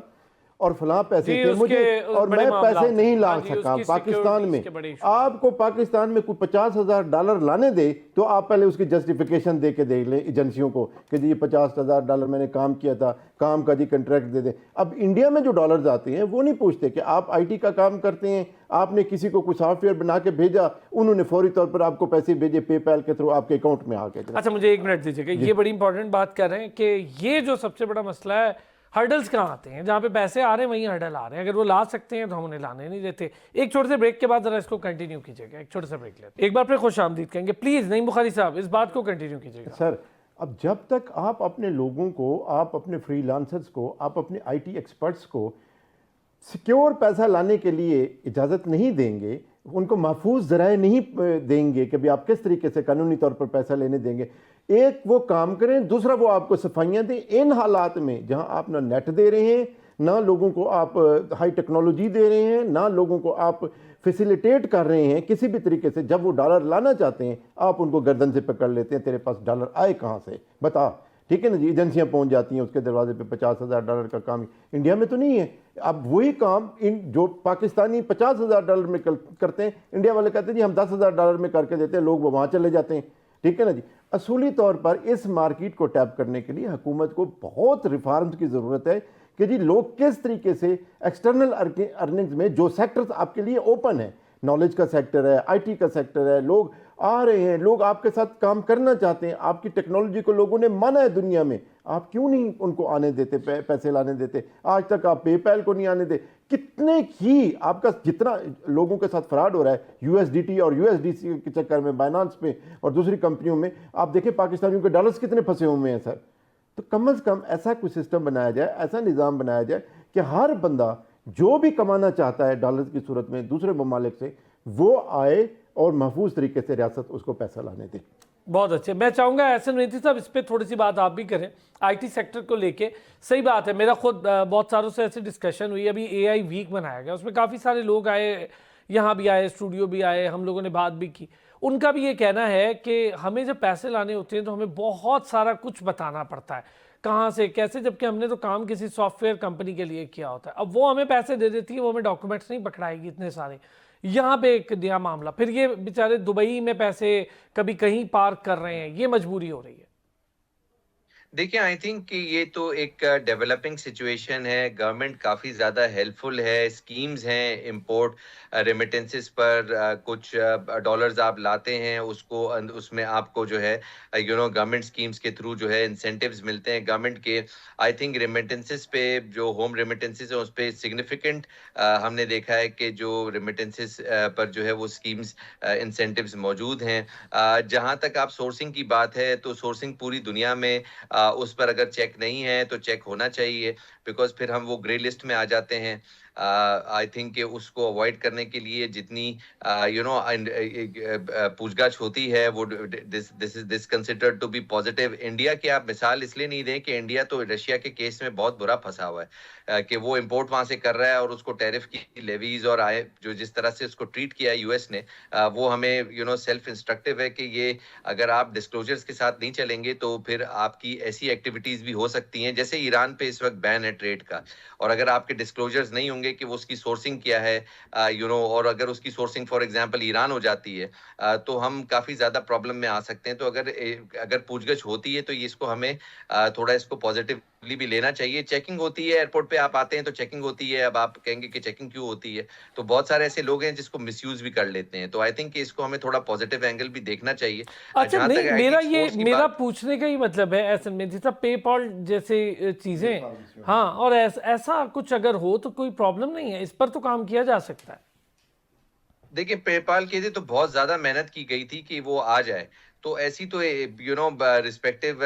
और फलां पैसे थे मुझे और मैं पैसे नहीं ला सका पाकिस्तान में। आपको पाकिस्तान में कोई $50,000 लाने दे तो आप पहले उसकी जस्टिफिकेशन दे के देख लें एजेंसियों को कि जी $50,000 मैंने काम किया था, काम का जी कंट्रैक्ट दे दें। अब इंडिया में जो डॉलर्स आते हैं वो नहीं पूछते कि आप IT का काम करते हैं, आपने किसी को कोई सॉफ्टवेयर बना के भेजा, उन्होंने फौरी तौर पर आपको पैसे भेजे पेपैल के थ्रू आपके अकाउंट में आ गए। अच्छा, मुझे 1 मिनट दीजिएगा, ये बड़ी इंपॉर्टेंट बात कर रहे हैं कि ये जो सबसे बड़ा मसला है, हर्डल्स कहाँ आते हैं? जहाँ पे पैसे आ रहे हैं वहीं हर्डल आ रहे हैं। अगर वो ला सकते हैं तो हम उन्हें लाने नहीं देते। एक छोटे से ब्रेक के बाद जरा इसको कंटिन्यू कीजिएगा, एक छोटे से ब्रेक लेते हैं, एक बार फिर खुश आमदीद कहेंगे। प्लीज़ नईम बुखारी साहब इस बात को कंटिन्यू कीजिएगा। सर, अब जब तक आप अपने लोगों को, आप अपने फ्रीलांसर्स को, आप अपने IT एक्सपर्ट्स को सिक्योर पैसा लाने के लिए इजाज़त नहीं देंगे, उनको महफूज ज़राए नहीं देंगे कि भाई आप किस तरीके से कानूनी तौर पर पैसा लेने देंगे, एक वो काम करें, दूसरा वो आपको सफाइयाँ दें। इन हालात में जहां आप ना नेट दे रहे हैं, ना लोगों को आप हाई टेक्नोलॉजी दे रहे हैं, ना लोगों को आप फैसिलिटेट कर रहे हैं किसी भी तरीके से, जब वो डॉलर लाना चाहते हैं आप उनको गर्दन से पकड़ लेते हैं, तेरे पास डॉलर आए कहाँ से बता। ठीक है ना जी, एजेंसियां पहुंच जाती हैं उसके दरवाजे पे, $50,000 का काम इंडिया में तो नहीं है। अब वही काम इन जो पाकिस्तानी $50,000 में करते हैं, इंडिया वाले कहते हैं जी हम $10,000 में करके देते हैं, लोग वो वहाँ चले जाते हैं। ठीक है ना जी। असूली तौर पर इस मार्केट को टैप करने के लिए हुकूमत को बहुत रिफॉर्म्स की ज़रूरत है कि जी लोग किस तरीके से एक्सटर्नल अर्निंग्स में, जो सेक्टर्स आपके लिए ओपन है, नॉलेज का सेक्टर है, आईटी का सेक्टर है, लोग आ रहे हैं, लोग आपके साथ काम करना चाहते हैं, आपकी टेक्नोलॉजी को लोगों ने माना है दुनिया में, आप क्यों नहीं उनको आने देते, पैसे लाने देते? आज तक आप पेपैल को नहीं आने दे। कितने ही आपका जितना लोगों के साथ फ्रॉड हो रहा है यूएसडीटी और यूएसडीसी के चक्कर में, बाइनांस पे और दूसरी कंपनियों में, आप देखें पाकिस्तानियों के डॉलर्स कितने फंसे हुए हैं सर। तो कम से कम ऐसा कोई सिस्टम बनाया जाए, ऐसा निज़ाम बनाया जाए कि हर बंदा जो भी कमाना चाहता है डॉलर्स की सूरत में दूसरे ममालिक से, वो आए और महफूज तरीके से रियासत उसको पैसा लाने दे। बहुत अच्छे। मैं चाहूँगा एहसन मेहदी साहब इस पर थोड़ी सी बात आप भी करें, आईटी सेक्टर को लेके। सही बात है, मेरा खुद बहुत सारों से ऐसी डिस्कशन हुई, अभी एआई वीक मनाया गया, उसमें काफ़ी सारे लोग आए, यहाँ भी आए, स्टूडियो भी आए, हम लोगों ने बात भी की। उनका भी ये कहना है कि हमें जब पैसे लाने होते हैं तो हमें बहुत सारा कुछ बताना पड़ता है, कहाँ से कैसे, जबकि हमने तो काम किसी सॉफ्टवेयर कंपनी के लिए किया होता है। अब वो हमें पैसे दे देती है, वो हमें डॉक्यूमेंट्स नहीं पकड़ाएगी इतने सारे। यहाँ पे एक नया मामला, फिर ये बेचारे दुबई में पैसे कभी कहीं पार्क कर रहे हैं, ये मजबूरी हो रही है। देखिए, आई थिंक कि ये तो एक डेवलपिंग सिचुएशन है। गवर्नमेंट काफ़ी ज़्यादा हेल्पफुल है, स्कीम्स हैं इम्पोर्ट रेमिटेंसेस पर। कुछ डॉलर्स आप लाते हैं, उसको उसमें आपको जो है गवर्नमेंट स्कीम्स के थ्रू जो है इंसेंटिव्स मिलते हैं गवर्नमेंट के। आई थिंक रेमिटेंसेस पे, जो होम रेमिटेंसेस है उस पर सिग्निफिकेंट हमने देखा है कि जो रेमिटेंसेस पर जो है वो स्कीम्स इंसेंटिव्स मौजूद हैं। जहाँ तक आप सोर्सिंग की बात है, तो सोर्सिंग पूरी दुनिया में उस पर अगर चेक नहीं है तो चेक होना चाहिए, बिकॉज फिर हम वो ग्रे लिस्ट में आ जाते हैं। आई थिंक कि उसको अवॉइड करने के लिए जितनी पूछताछ होती है वो this considered to be positive. India की आप मिसाल इसलिए नहीं दें कि इंडिया तो रशिया के केस में बहुत बुरा फंसा हुआ है कि वो इंपोर्ट वहां से कर रहा है और उसको टैरिफ की लेवीज और आए जो जिस तरह से उसको ट्रीट किया है यूएस ने, वो हमें सेल्फ इंस्ट्रक्टिव है कि ये अगर आप डिस्क्लोजर्स के साथ नहीं चलेंगे तो फिर आपकी ऐसी एक्टिविटीज भी हो सकती हैं, जैसे ईरान पे इस वक्त बैन है ट्रेड का, और अगर आपके डिस्क्लोजर्स नहीं होंगे कि वो उसकी सोर्सिंग क्या है और अगर उसकी सोर्सिंग फॉर एग्जांपल ईरान हो जाती है तो हम काफी ज्यादा प्रॉब्लम में आ सकते हैं। तो अगर पूछगछ होती है तो ये इसको हमें थोड़ा इसको पॉजिटिवली भी लेना चाहिए। चेकिंग होती है, एयरपोर्ट पे आप आते हैं तो चेकिंग होती है। अब आप कहेंगे कि चेकिंग क्यों होती है, तो बहुत सारे ऐसे लोग हैं जिसको मिसयूज भी कर लेते हैं। तो आई थिंक कि इसको हमें थोड़ा पॉजिटिव एंगल भी देखना चाहिए। अच्छा, जहां नहीं, तक मेरा IT ये एक्सपोर्ट्स की मेरा बात, पूछने का ही मतलब है ऐसे में जैसा पेपॉल जैसे चीजें, हाँ, और ऐसा कुछ अगर हो तो कोई प्रॉब्लम नहीं है, इस पर तो काम किया जा सकता है। देखिए पेपाल के लिए तो बहुत ज्यादा मेहनत की गई थी कि वो आ जाए। तो ऐसी तो रिस्पेक्टिव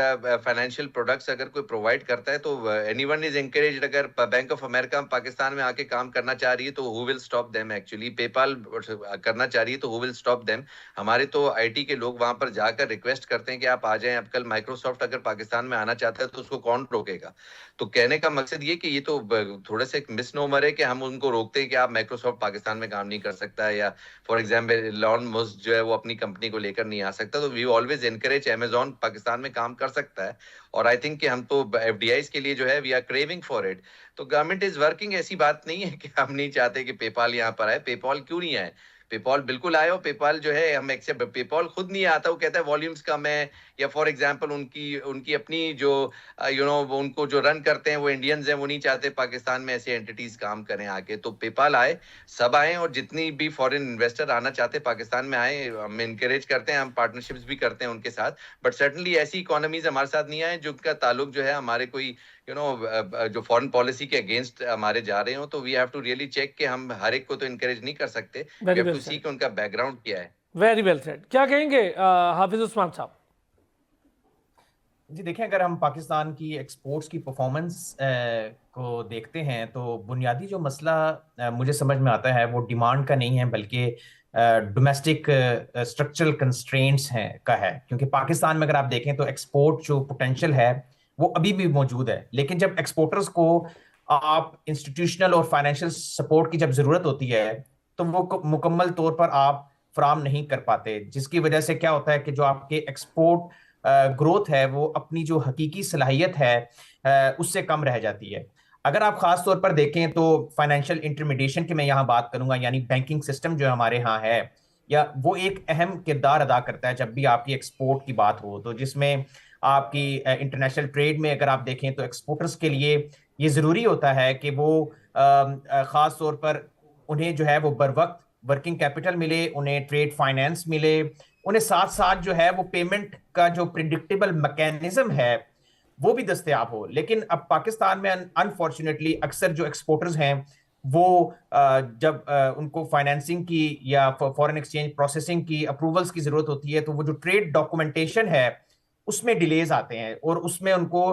फाइनेंशियल प्रोडक्ट्स अगर कोई प्रोवाइड करता है तो एनीवन इज एनकरेज्ड। अगर बैंक ऑफ अमेरिका पाकिस्तान में आके काम करना चाह रही है तो who will stop them? Actually PayPal करना चाह रही है तो हु विल स्टॉप देम? हमारे तो आईटी के लोग वहां पर जाकर रिक्वेस्ट करते हैं कि आप आ जाएं। अब कल माइक्रोसॉफ्ट अगर पाकिस्तान में आना चाहता है तो उसको कौन रोकेगा? तो कहने का मकसद ये कि ये तो थोड़ा सा एक मिसनोमर है कि हम उनको रोकते हैं कि आप माइक्रोसॉफ्ट पाकिस्तान में काम नहीं कर सकता है, या फॉर एग्जाम्पल इलॉन मस्क जो है वो अपनी कंपनी को लेकर नहीं आ सकता। तो we always encourage Amazon Pakistan में काम कर सकता है, और आई थिंक कि हम तो एफडीआईज के लिए जो है we are craving for it. तो गवर्नमेंट इज वर्किंग। ऐसी बात नहीं है कि हम नहीं चाहते कि पेपाल यहाँ पर आए। पेपाल क्यों नहीं आए? पेपाल बिल्कुल आए, और पेपाल जो है हम एक्सेप्ट, पेपाल खुद नहीं आता, वो कहता है वॉल्यूम्स कम है, या फॉर एग्जांपल उनकी उनकी अपनी जो उनको जो रन करते हैं वो इंडियंस हैं, वो नहीं चाहते पाकिस्तान में ऐसे एंटिटीज काम करें आके। तो पेपाल आए, सब आए, और जितनी भी फॉरेन इन्वेस्टर आना चाहते पाकिस्तान में आए, हम इनकरेज करते हैं, हम पार्टनरशिप्स भी करते हैं उनके साथ। बट सर्टनली ऐसी इकोनॉमीज हमारे साथ नहीं आए जिनका ताल्लुक जो है हमारे कोई जो फॉरेन पॉलिसी के अगेंस्ट हमारे जा रहे हो। तो we have to really check कि हम हर एक को तो इनकरेज नहीं कर सकते। We very have well to see said, कि उनका बैकग्राउंड क्या है। Very well said. क्या कहेंगे हाफिज उस्मान साहब? जी देखिए, अगर हम पाकिस्तान की एक्सपोर्ट्स की परफॉर्मेंस को देखते हैं तो बुनियादी जो मसला मुझे समझ में आता है वो डिमांड का नहीं है, बल्कि डोमेस्टिक स्ट्रक्चरल कंस्ट्रेंट्स हैं का है। क्योंकि पाकिस्तान में अगर आप देखें तो एक्सपोर्ट जो पोटेंशियल है वो अभी भी मौजूद है, लेकिन जब एक्सपोर्टर्स को आप इंस्टीट्यूशनल और फाइनेंशियल सपोर्ट की जब जरूरत होती है तो वो मुकम्मल तौर पर आप फराम नहीं कर पाते, जिसकी वजह से क्या होता है कि जो आपके एक्सपोर्ट ग्रोथ है वो अपनी जो हकीकी सलाहियत है उससे कम रह जाती है। अगर आप खास तौर पर देखें तो फाइनेंशियल इंटरमीडिएशन की मैं यहाँ बात करूंगा, यानी बैंकिंग सिस्टम जो हमारे यहाँ है, या वो एक अहम किरदार अदा करता है जब भी आपकी एक्सपोर्ट की बात हो। तो जिसमें आपकी इंटरनेशनल ट्रेड में अगर आप देखें तो एक्सपोर्टर्स के लिए ये जरूरी होता है कि वो खास तौर पर उन्हें जो है वो बर वक्त वर्किंग कैपिटल मिले, उन्हें ट्रेड फाइनेंस मिले, उन्हें साथ साथ जो है वो पेमेंट का जो प्रिडिक्टेबल मैकेनिज्म है वो भी दस्तयाब हो। लेकिन अब पाकिस्तान में अनफॉर्चुनेटली अक्सर जो एक्सपोर्टर्स हैं वो जब उनको फाइनेंसिंग की या फॉरेन एक्सचेंज प्रोसेसिंग की अप्रूवल्स की जरूरत होती है तो वो जो ट्रेड डॉक्यूमेंटेशन है उसमें डिलेज आते हैं और उसमें उनको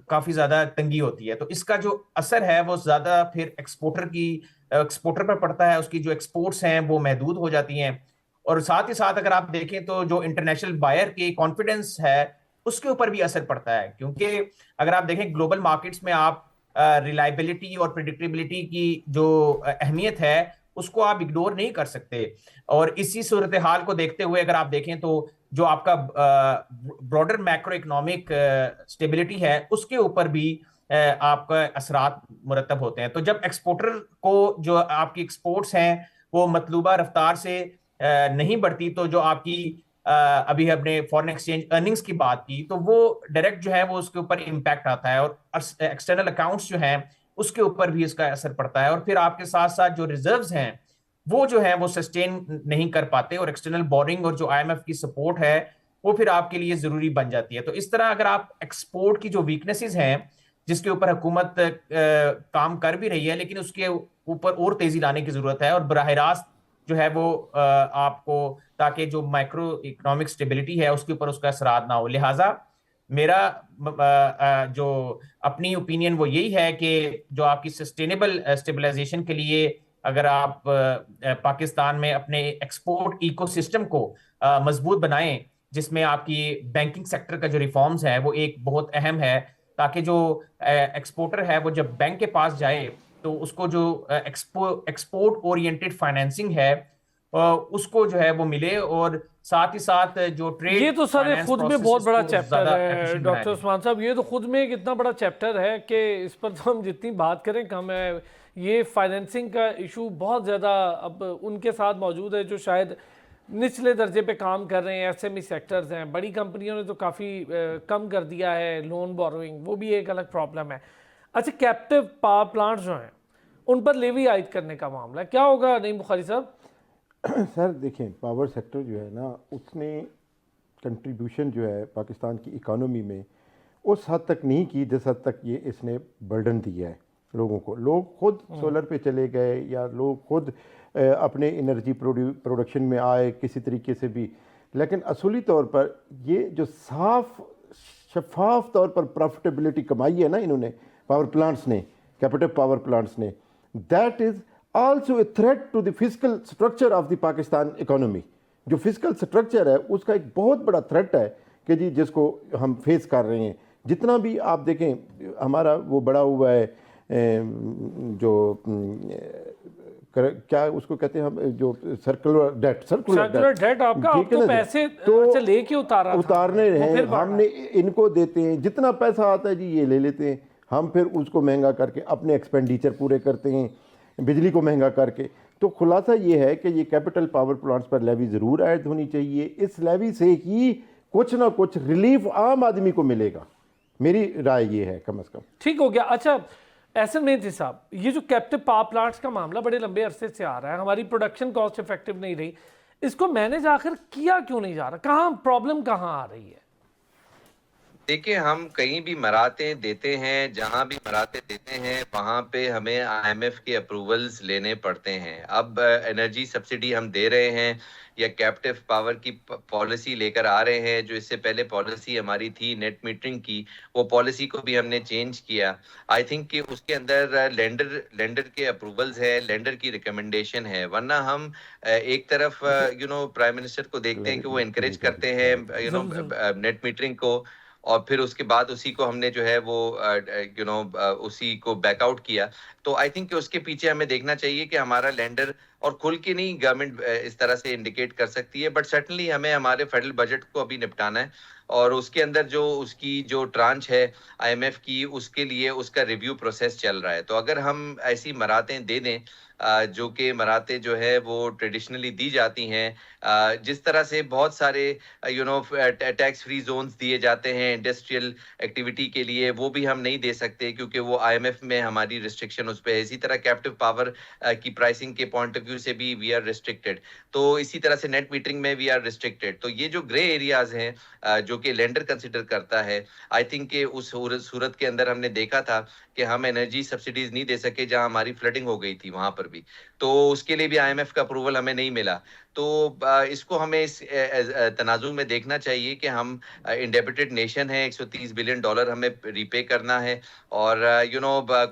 काफी ज्यादा तंगी होती है। तो इसका जो असर है वो ज्यादा फिर एक्सपोर्टर पर पड़ता है, उसकी जो एक्सपोर्ट्स हैं वो महदूद हो जाती हैं। और साथ ही साथ अगर आप देखें तो जो इंटरनेशनल बायर की कॉन्फिडेंस है उसके ऊपर भी असर पड़ता है, क्योंकि अगर आप देखें ग्लोबल मार्केट्स में आप रिलायबिलिटी और प्रिडिक्टेबिलिटी की जो अहमियत है उसको आप इग्नोर नहीं कर सकते। और इसी सूरत हाल को देखते हुए अगर आप देखें तो जो आपका ब्रॉडर मैक्रो इकोनॉमिक स्टेबिलिटी है उसके ऊपर भी आपका असरात मुरतब होते हैं। तो जब एक्सपोर्टर को जो आपकी एक्सपोर्ट्स हैं वो मतलूबा रफ्तार से नहीं बढ़ती तो जो आपकी अभी हमने फॉरेन एक्सचेंज अर्निंग्स की बात की तो वो डायरेक्ट जो है वो उसके ऊपर इम्पैक्ट आता है, और एक्सटर्नल अकाउंट्स जो हैं उसके ऊपर भी इसका असर पड़ता है। और फिर आपके साथ साथ जो रिजर्व्स हैं वो जो है वो सस्टेन नहीं कर पाते, और एक्सटर्नल बोरिंग और जो आईएमएफ की सपोर्ट है वो फिर आपके लिए जरूरी बन जाती है। तो इस तरह अगर आप एक्सपोर्ट की जो वीकनेसेस हैं जिसके ऊपर हुकूमत काम कर भी रही है, लेकिन उसके ऊपर और तेजी लाने की जरूरत है, और बराह रास्त जो है वो आपको, ताकि जो माइक्रो इकोनॉमिक स्टेबिलिटी है उसके ऊपर उसका असरात ना हो। लिहाजा मेरा जो अपनी ओपिनियन वो यही है कि जो आपकी सस्टेनेबल स्टेबलाइजेशन के लिए अगर आप पाकिस्तान में अपने एक्सपोर्ट इकोसिस्टम को मजबूत बनाएं, जिसमें आपकी बैंकिंग सेक्टर का जो रिफॉर्म्स है वो एक बहुत अहम है, ताकि जो एक्सपोर्टर है वो जब बैंक के पास जाए तो उसको जो एक्सपोर्ट ओरिएंटेड फाइनेंसिंग है उसको जो है वो मिले, और साथ ही साथ जो ट्रेड ये तो सर एक खुद में बहुत बड़ा चैप्टर है डॉक्टर उस्मान साहब, ये तो खुद में एक इतना बड़ा चैप्टर है कि इस पर तो हम जितनी बात करें कम है। ये फाइनेंसिंग का इशू बहुत ज़्यादा अब उनके साथ मौजूद है जो शायद निचले दर्जे पे काम कर रहे हैं, एसएमई सेक्टर्स हैं। बड़ी कंपनियों ने तो काफ़ी कम कर दिया है लोन बोरोइंग, वो भी एक अलग प्रॉब्लम है। अच्छा, कैप्टिव पावर प्लांट्स जो हैं उन पर लेवी आयद करने का मामला क्या होगा नईम बुखारी साहब? सर देखें, पावर सेक्टर जो है ना उसने कंट्रीब्यूशन जो है पाकिस्तान की इकानमी में उस हद तक नहीं की जिस हद तक ये इसने बर्डन दिया है लोगों को। लोग खुद सोलर पे चले गए या लोग खुद अपने एनर्जी प्रोडक्शन में आए किसी तरीके से भी, लेकिन असूली तौर पर ये जो शफाफ तौर पर प्रॉफिटेबिलिटी कमाई है ना इन्होंने पावर प्लांट्स ने, कैपिटल पावर प्लांट्स ने, that is also a threat to the physical structure of the Pakistan economy. जो फिजिकल स्ट्रक्चर है उसका एक बहुत बड़ा थ्रेट है कि जी जिसको हम फेस कर रहे हैं। जितना भी आप देखें हमारा वो बड़ा हुआ है जो क्या उसको कहते हैं हम, जो सर्कुलर डेट आपका आप तो पैसे तो लेके उतारने रहे, हमने इनको देते हैं, जितना पैसा आता है जी ये ले लेते हैं, हम फिर उसको महंगा करके अपने एक्सपेंडिचर पूरे करते हैं, बिजली को महंगा करके। तो खुलासा ये है कि ये कैपिटल पावर प्लांट्स पर लेवी ज़रूर ऐड होनी चाहिए। इस लेवी से ही कुछ ना कुछ रिलीफ आम आदमी को मिलेगा, मेरी राय ये है कम से कम। ठीक हो गया। अच्छा एहसन मेहदी साहब, ये जो कैप्टिव पावर प्लांट्स का मामला बड़े लंबे अरसे से आ रहा है, हमारी प्रोडक्शन कॉस्ट इफेक्टिव नहीं रही, इसको मैनेज आखिर किया क्यों नहीं जा रहा? कहाँ प्रॉब्लम कहाँ आ रही है? देखिए, हम कहीं भी मरातें देते हैं, जहाँ भी मरातें देते हैं, वहाँ पे हमें आईएमएफ के अप्रूवल्स लेने पड़ते हैं। अब एनर्जी सब्सिडी हम दे रहे हैं या कैप्टिव पावर की पॉलिसी लेकर आ रहे हैं, जो इससे पहले पॉलिसी हमारी थी नेट मीटरिंग की, वो पॉलिसी को भी हमने चेंज किया। आई थिंक कि उसके अंदर लेंडर लेंडर के अप्रूवल्स है, लेंडर की रिकमेंडेशन है, वरना हम एक तरफ प्राइम मिनिस्टर को देखते हैं कि वो इनकरेज करते हैं जरूर जरूर। नेट मीटरिंग को, और फिर उसके बाद उसी को हमने जो है वो उसी को बैकआउट किया। तो आई थिंक कि उसके पीछे हमें देखना चाहिए कि हमारा लैंडर, और खुल के नहीं गवर्नमेंट इस तरह से इंडिकेट कर सकती है, बट सर्टनली हमें हमारे फेडरल बजट को अभी निपटाना है, और उसके अंदर जो उसकी जो ट्रांच है आईएमएफ की, उसके लिए उसका रिव्यू प्रोसेस चल रहा है। तो अगर हम ऐसी मरातें दे दें, जो कि मरातें जो है वो ट्रेडिशनली दी जाती हैं, जिस तरह से बहुत सारे टैक्स फ्री जोन्स दिए जाते हैं इंडस्ट्रियल एक्टिविटी के लिए, वो भी हम नहीं दे सकते क्योंकि वो आईएमएफ में हमारी रिस्ट्रिक्शन उस पर है। इसी तरह कैप्टिव पावर की प्राइसिंग के पॉइंट ऑफ व्यू से भी वी आर रिस्ट्रिक्टेड। तो इसी तरह से नेट मीटरिंग में वी आर रिस्ट्रिक्टेड। तो ये जो ग्रे एरियाज हैं जो कि लेंडर कंसिडर करता है, आई थिंक कि उस सूरत के अंदर हमने देखा था कि हम एनर्जी सब्सिडीज नहीं दे सके जहां हमारी फ्लडिंग हो गई थी वहां पर भी, तो उसके लिए भी आईएमएफ का अप्रूवल हमें नहीं मिला। तो इसको हमें इस तनाजुर में देखना चाहिए कि हम इंडेबिटेड नेशन है, $130 बिलियन हमें रीपे करना है, और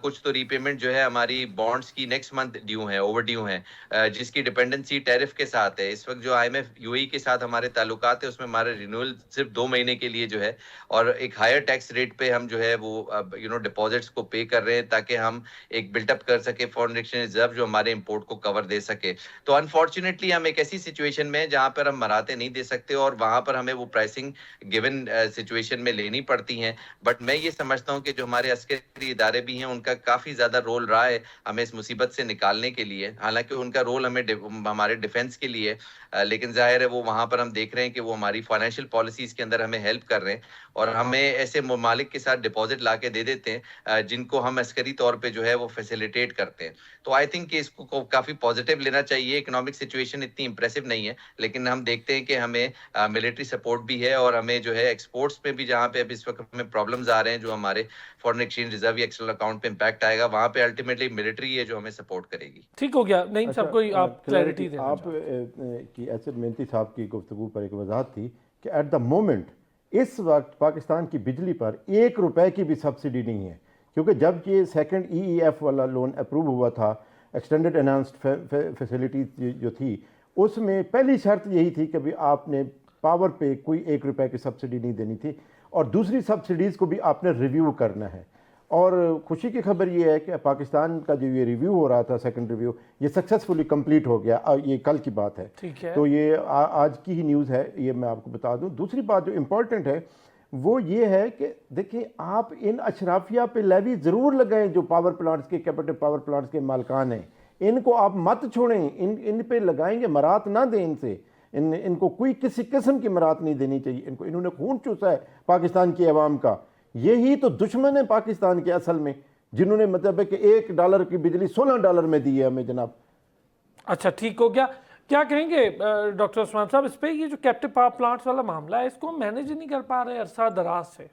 कुछ तो रीपेमेंट जो है हमारी बॉन्ड्स की नेक्स्ट मंथ ड्यू है, ओवर ड्यू है, जिसकी डिपेंडेंसी टैरिफ के साथ है। इस वक्त जो आईएमएफ यूएई के साथ हमारे ताल्लुकात है, उसमें हमारे रिन्यूअल सिर्फ 2 महीने के लिए जो है, और एक हायर टैक्स रेट पे हम जो है वो डिपॉजिट्स को पे कर रहे हैं ताकि हम एक बिल्टअप कर सके फॉरेन एक्सचेंज रिजर्व जो हमारे इंपोर्ट को कवर दे सके। तो अनफॉर्चुनेटली हम एक ऐसी सिचुएशन में जहां पर हम मराते नहीं दे सकते, और वहां पर हमें वो प्राइसिंग गिवन सिचुएशन में लेनी पड़ती हैं। बट मैं ये समझता हूं कि जो हमारे अस्करी इदारे भी हैं, उनका काफी ज्यादा रोल रहा है हमें इस मुसीबत से निकालने के लिए। हालांकि उनका रोल हमारे डिफेंस के लिए, लेकिन जाहिर है वो वहां पर हम देख रहे हैं कि वो हमारी फाइनेंशियल पॉलिसीज के अंदर हमें हेल्प कर रहे हैं, और हमें ऐसे ममालिक के साथ डिपॉजिट ला के दे देते हैं जिनको हम अस्करी तौर पे जो है वो फैसिलिटेट करते हैं। तो आई थिंक कि इसको काफी पॉजिटिव लेना चाहिए। इकोनॉमिक सिचुएशन इतनी इंप्रेसिव नहीं है, लेकिन हम देखते हैं कि हमें मिलिट्री सपोर्ट भी है, और हमें जो है एक्सपोर्ट्स में भी, जहाँ पे अब इस वक्त हमें प्रॉब्लम्स आ रहे हैं, जो हमारे फॉरेन एक्सचेंज रिजर्व या एक्सटर्नल अकाउंट पे इम्पैक्ट आएगा, वहां पे अल्टीमेटली मिलिट्री है जो हमें सपोर्ट करेगी। ठीक हो गया। नहीं सबको आप क्लैरिटी देना आप की एसएड मेहनती साहब की गुफ्तगू पर एक वजाहत थी कि एट द मोमेंट इस वक्त पाकिस्तान की बिजली पर ₹1 की भी सब्सिडी नहीं है, क्योंकि जब ये सेकंड EEF वाला लोन अप्रूव हुआ था, एक्सटेंडेड एनहांस्ड फैसिलिटी जो थी, उसमें पहली शर्त यही थी कि भी आपने पावर पे कोई ₹1 की सब्सिडी नहीं देनी थी, और दूसरी सब्सिडीज़ को भी आपने रिव्यू करना है। और खुशी की खबर ये है कि पाकिस्तान का जो ये रिव्यू हो रहा था, सेकंड रिव्यू, ये सक्सेसफुली कंप्लीट हो गया। ये कल की बात है। ठीक है। तो ये आज की ही न्यूज़ है, ये मैं आपको बता दूं। दूसरी बात जो इम्पोर्टेंट है वो ये है कि देखिए, आप इन अशराफिया पे लेवी ज़रूर लगाएं जो पावर प्लांट्स के, कैपेटिव पावर प्लांट्स के मालकान हैं, इनको आप मत छोड़ें, इन पे लगाएंगे, मरात ना दें इनसे। इनको कोई किसी किस्म की मरात नहीं देनी चाहिए। इन्होंने खून चूसा है पाकिस्तान की आवाम का। यही तो दुश्मन है पाकिस्तान के असल में, जिन्होंने मतलब है कि $1 की बिजली $16 में दी है हमें जनाब। अच्छा, ठीक हो गया। क्या कहेंगे डॉक्टर उस्मान साहब इस पे, ये जो कैप्टिव पावर प्लांट्स वाला मामला है, इसको मैनेज नहीं कर पा रहे अरसा दराज से?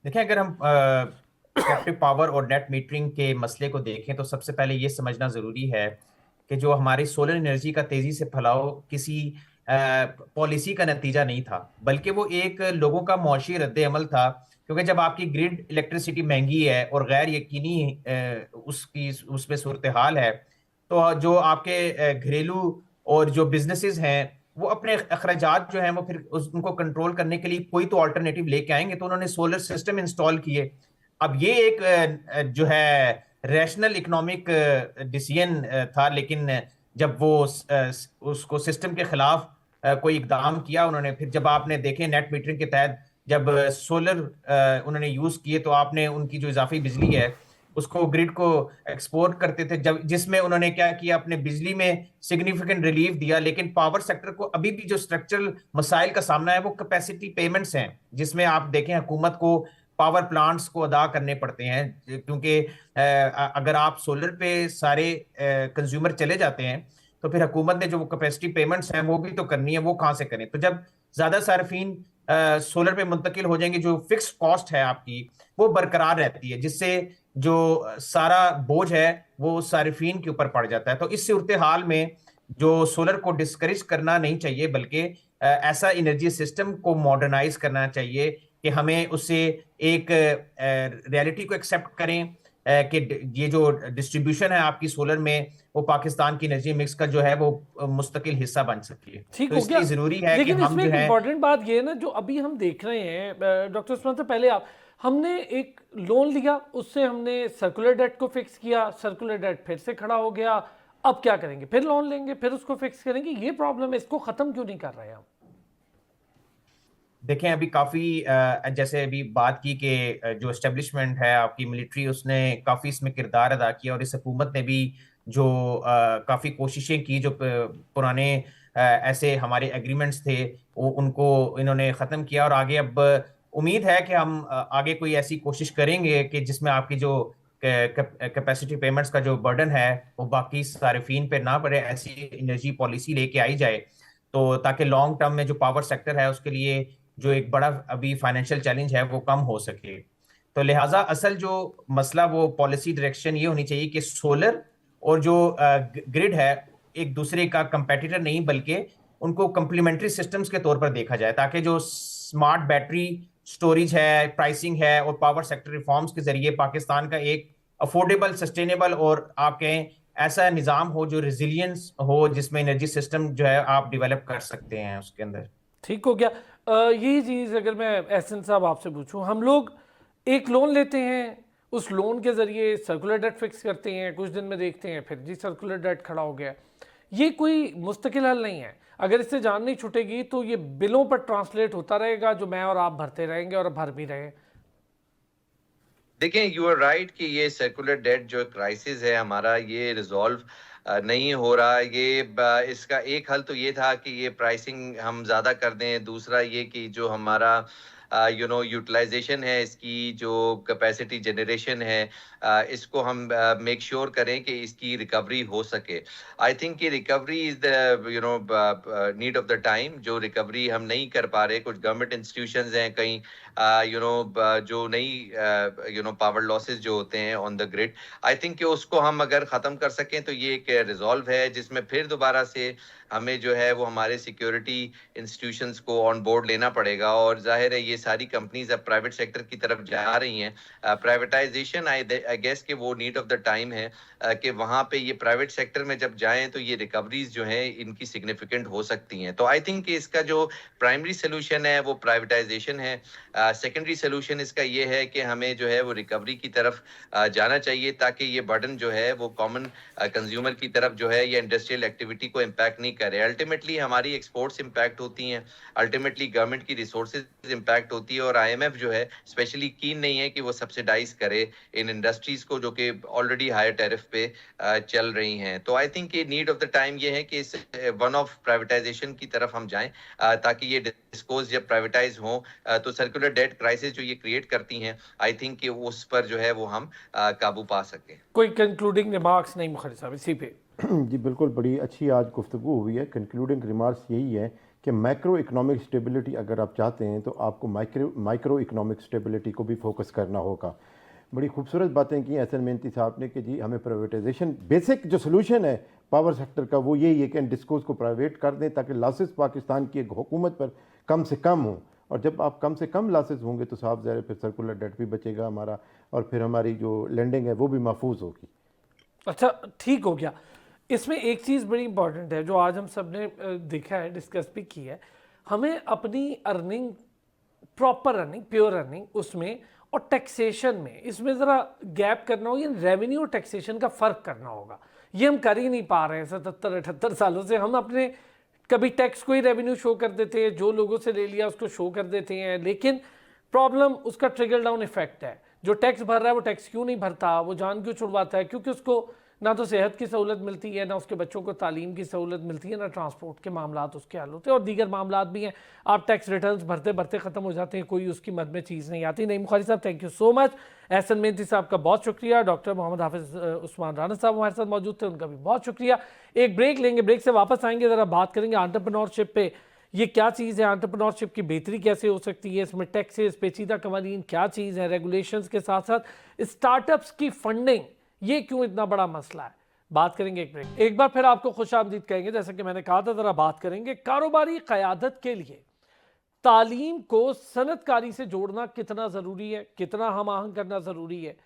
देखिए, अगर हम कैप्टिव पावर और नेट मीटरिंग के मसले को देखें तो सबसे पहले ये समझना ज़रूरी है कि जो हमारी सोलर एनर्जी का तेज़ी से फैलाव किसी पॉलिसी का नतीजा नहीं था, बल्कि वो एक लोगों का मुआशी रद्द-ए-अमल था। क्योंकि जब आपकी ग्रिड इलेक्ट्रिसिटी महंगी है और गैर यकीनी उसमें सूरत हाल है, तो जो आपके घरेलू और जो बिजनेसेस हैं, वो अपने अखराजात जो हैं वो फिर उनको कंट्रोल करने के लिए कोई तो अल्टरनेटिव लेके आएंगे, तो उन्होंने सोलर सिस्टम इंस्टॉल किए। अब ये एक जो है रैशनल इकोनॉमिक डिसीजन था, लेकिन जब वो उसको सिस्टम के खिलाफ कोई इकदाम किया उन्होंने, फिर जब आपने देखे नेट मीटरिंग के तहत जब सोलर उन्होंने यूज किए, तो आपने उनकी जो इजाफी बिजली है उसको ग्रिड को एक्सपोर्ट करते थे, जब जिसमें उन्होंने क्या किया, अपने बिजली में सिग्निफिकेंट रिलीफ दिया। लेकिन पावर सेक्टर को अभी भी जो स्ट्रक्चरल मसाइल का सामना है वो कैपेसिटी पेमेंट्स हैं, जिसमें आप देखें हुकूमत को पावर प्लांट्स को अदा करने पड़ते हैं, क्योंकि अगर आप सोलर पे सारे कंज्यूमर चले जाते हैं तो फिर हुकूमत ने जो वो कैपेसिटी पेमेंट्स हैं वो भी तो करनी है, वो कहाँ से करें। तो जब ज्यादा सार्फिन सोलर पे मुंतकिल हो जाएंगे, जो फिक्स कॉस्ट है आपकी वो बरकरार रहती है, जिससे जो सारा बोझ है वो सारिफीन के ऊपर पड़ जाता है। तो इस सूरत हाल में जो सोलर को डिस्करेज करना नहीं चाहिए, बल्कि ऐसा एनर्जी सिस्टम को मॉडर्नाइज करना चाहिए कि हमें उससे एक रियलिटी को एक्सेप्ट करें कि ये जो डिस्ट्रीब्यूशन है आपकी सोलर में, वो पाकिस्तान की एनर्जी मिक्स का जो है वो मुस्तकिल हिस्सा बन सके। ठीक तो हो गया। इसलिए जरूरी है कि लेकिन हम इसमें जो एक है इम्पॉर्टेंट बात ये है ना, जो अभी हम देख रहे हैं डॉक्टर उस्मान से पहले आप, हमने एक लोन लिया, उससे हमने सर्कुलर डेट को फिक्स किया, सर्कुलर डेट फिर से खड़ा हो गया, अब क्या करेंगे, फिर लोन लेंगे, फिर उसको फिक्स करेंगे। ये प्रॉब्लम है, इसको खत्म क्यों नहीं कर रहे हम? देखें अभी काफी जैसे अभी बात की कि जो एस्टेब्लिशमेंट है आपकी मिलिट्री, उसने काफी इसमें किरदार अदा किया, और इस हुकूमत ने भी जो काफी कोशिशें की, जो पुराने ऐसे हमारे एग्रीमेंट्स थे वो उनको इन्होंने खत्म किया। और आगे अब उम्मीद है कि हम आगे कोई ऐसी कोशिश करेंगे कि जिसमें आपकी जो कैपेसिटी पेमेंट्स का जो बर्डन है वो बाकी सार्फिन पे ना पड़े, ऐसी एनर्जी पॉलिसी लेके आई जाए, तो ताकि लॉन्ग टर्म में जो पावर सेक्टर है उसके लिए जो एक बड़ा अभी फाइनेंशियल चैलेंज है वो कम हो सके। तो लिहाजा असल जो मसला वो पॉलिसी डायरेक्शन ये होनी चाहिए कि सोलर और जो ग्रिड है एक दूसरे का कंपेटिटर नहीं, बल्कि उनको कंप्लीमेंट्री सिस्टम्स के तौर पर देखा जाए, ताकि जो स्मार्ट बैटरी स्टोरेज है, प्राइसिंग है, और पावर सेक्टर रिफॉर्म्स के जरिए पाकिस्तान का एक अफोर्डेबल, सस्टेनेबल और आप कहें ऐसा निज़ाम हो जो रिजिलियंस हो, जिसमें एनर्जी सिस्टम जो है आप डेवलप कर सकते हैं उसके अंदर। ठीक हो गया। यही चीज़ अगर मैं एहसन साहब आपसे पूछूं, हम लोग एक लोन लेते हैं, उस लोन के ज़रिए सर्कुलर डेट फिक्स करते हैं, कुछ दिन में देखते हैं फिर जी सर्कुलर डेट खड़ा हो गया। ये कोई मुस्तकिल हल नहीं है। अगर इससे जान नहीं छूटेगी तो ये बिलों पर ट्रांसलेट होता रहेगा, जो मैं और आप भरते रहेंगे और भर भी रहे। देखें, यू आर राइट कि ये सर्कुलर डेट जो क्राइसिस है हमारा, ये रिजॉल्व नहीं हो रहा। इसका एक हल तो ये था कि ये प्राइसिंग हम ज़्यादा कर दें, दूसरा ये कि जो हमारा यूटिलाइजेशन है, इसकी जो कैपेसिटी जनरेशन है, इसको हम मेक श्योर करें कि इसकी रिकवरी हो सके। आई थिंक कि recovery is the need of the time. जो रिकवरी हम नहीं कर पा रहे, कुछ गवर्नमेंट इंस्टीट्यूशंस हैं कहीं जो नई पावर लॉसेस जो होते हैं on the grid, I think कि उसको हम अगर ख़त्म कर सकें तो ये एक रिजॉल्व है, जिसमें फिर दोबारा से हमें जो है वो हमारे सिक्योरिटी इंस्टीट्यूशंस को ऑन बोर्ड लेना पड़ेगा। और जाहिर है ये सारी कंपनीज अब प्राइवेट सेक्टर की तरफ जा रही हैं। प्राइवेटाइजेशन आई गेस कि वो नीड ऑफ द टाइम है कि वहाँ पे ये प्राइवेट सेक्टर में जब जाएं तो ये रिकवरीज जो हैं इनकी सिग्निफिकेंट हो सकती हैं। तो आई थिंक कि इसका जो प्राइमरी सोल्यूशन है वो प्राइवेटाइजेशन है। सेकेंडरी सोल्यूशन इसका ये है कि हमें जो है वो रिकवरी की तरफ जाना चाहिए, ताकि ये बर्डन जो है वो कॉमन कंज्यूमर की तरफ जो है या इंडस्ट्रियल एक्टिविटी को इम्पैक्ट नहीं करे। अल्टीमेटली हमारी एक्सपोर्ट्स इम्पैक्ट होती हैं, अल्टीमेटली गवर्नमेंट की रिसोर्सेज इम्पैक्ट होती है, और आईएमएफ जो है स्पेशली कीन नहीं है कि वो सब्सिडाइज करे इन इंडस्ट्रीज को जो कि ऑलरेडी हायर टैरिफ पे चल रही हैं। तो आई थिंक ये नीड ऑफ द टाइम ये है कि इस वन ऑफ प्राइवेटाइजेशन की तरफ हम जाएं, ताकि ये डिस्कोज जब प्राइवेटाइज हो तो सर्कुलर डेट क्राइसिस जो ये क्रिएट करती हैं, आई थिंक कि उस पर जो है वो हम काबू पा सकें। कोई कंक्लूडिंग रिमार्क्स नहीं मुखर्जी साहब इसी पे? जी बिल्कुल, बड़ी अच्छी आज गुफ्तगू हुई है। कंक्लूडिंग रिमार्क्स यही है कि मैक्रो इकोनॉमिक स्टेबिलिटी अगर आप चाहते हैं तो आपको माइक्रो इकोनॉमिक स्टेबिलिटी को भी फोकस करना होगा। बड़ी खूबसूरत बातें की एहसन मेहनती साहब ने कि जी हमें प्राइवेटाइजेशन, बेसिक जो सोल्यूशन है पावर सेक्टर का वो यही है कि डिस्कोज को प्राइवेट कर दें, ताकि लॉसेस पाकिस्तान की एक हुकूमत पर कम से कम हो। और जब आप कम से कम लॉसेस होंगे तो साफ ज़ाहिर फिर सर्कुलर डेट भी बचेगा हमारा, और फिर हमारी जो लेंडिंग है वो भी महफूज होगी। अच्छा, ठीक हो गया। इसमें एक चीज़ बड़ी इंपॉर्टेंट है जो आज हम सब ने देखा है, डिस्कस भी की है। हमें अपनी earning, proper earning, pure earning, उसमें और टैक्सेशन में, इसमें ज़रा गैप करना होगा। ये रेवेन्यू और टैक्सेशन का फ़र्क करना होगा। ये हम कर ही नहीं पा रहे हैं 77-78 सालों से। हम अपने कभी टैक्स को ही रेवेन्यू शो कर देते हैं, जो लोगों से ले लिया उसको शो कर देते हैं, लेकिन प्रॉब्लम उसका ट्रिकल डाउन इफेक्ट है। जो टैक्स भर रहा है वो टैक्स क्यों नहीं भरता, वो जान क्यों छुड़वाता है? क्योंकि उसको ना तो सेहत की सहूलत मिलती है, ना उसके बच्चों को तालीम की सहूलत मिलती है, ना ट्रांसपोर्ट के मामलात उसके हल होते हैं, और दीगर मामलात भी हैं। आप टैक्स रिटर्न्स भरते भरते ख़त्म हो जाते हैं, कोई उसकी मद में चीज़ नहीं आती। Naeem Bukhari sahab, thank you so much. Ahsan Mehnati sahab का बहुत शुक्रिया। डॉक्टर मोहम्मद हाफिज़ उस्मान राना साहब हमारे साथ मौजूद थे, उनका भी बहुत शुक्रिया। एक ब्रेक लेंगे, ब्रेक से वापस आएंगे, ज़रा बात करेंगे एंटरप्रेन्योरशिप पे। ये क्या चीज़ है, एंटरप्रेन्योरशिप की बेहतरी कैसे हो सकती है, इसमें टैक्सेस, पेचीदा कवानीन क्या चीज़ है, रेगुलेशंस के साथ साथ स्टार्टअप्स की फंडिंग, ये क्यों इतना बड़ा मसला है। बात करेंगे एक ब्रेक। एक बार फिर आपको खुशामदीद कहेंगे। जैसा कि मैंने कहा था, ज़रा बात करेंगे कारोबारी क़यादत के लिए तालीम को सनतकारी से जोड़ना कितना ज़रूरी है, कितना हम आहंग करना ज़रूरी है।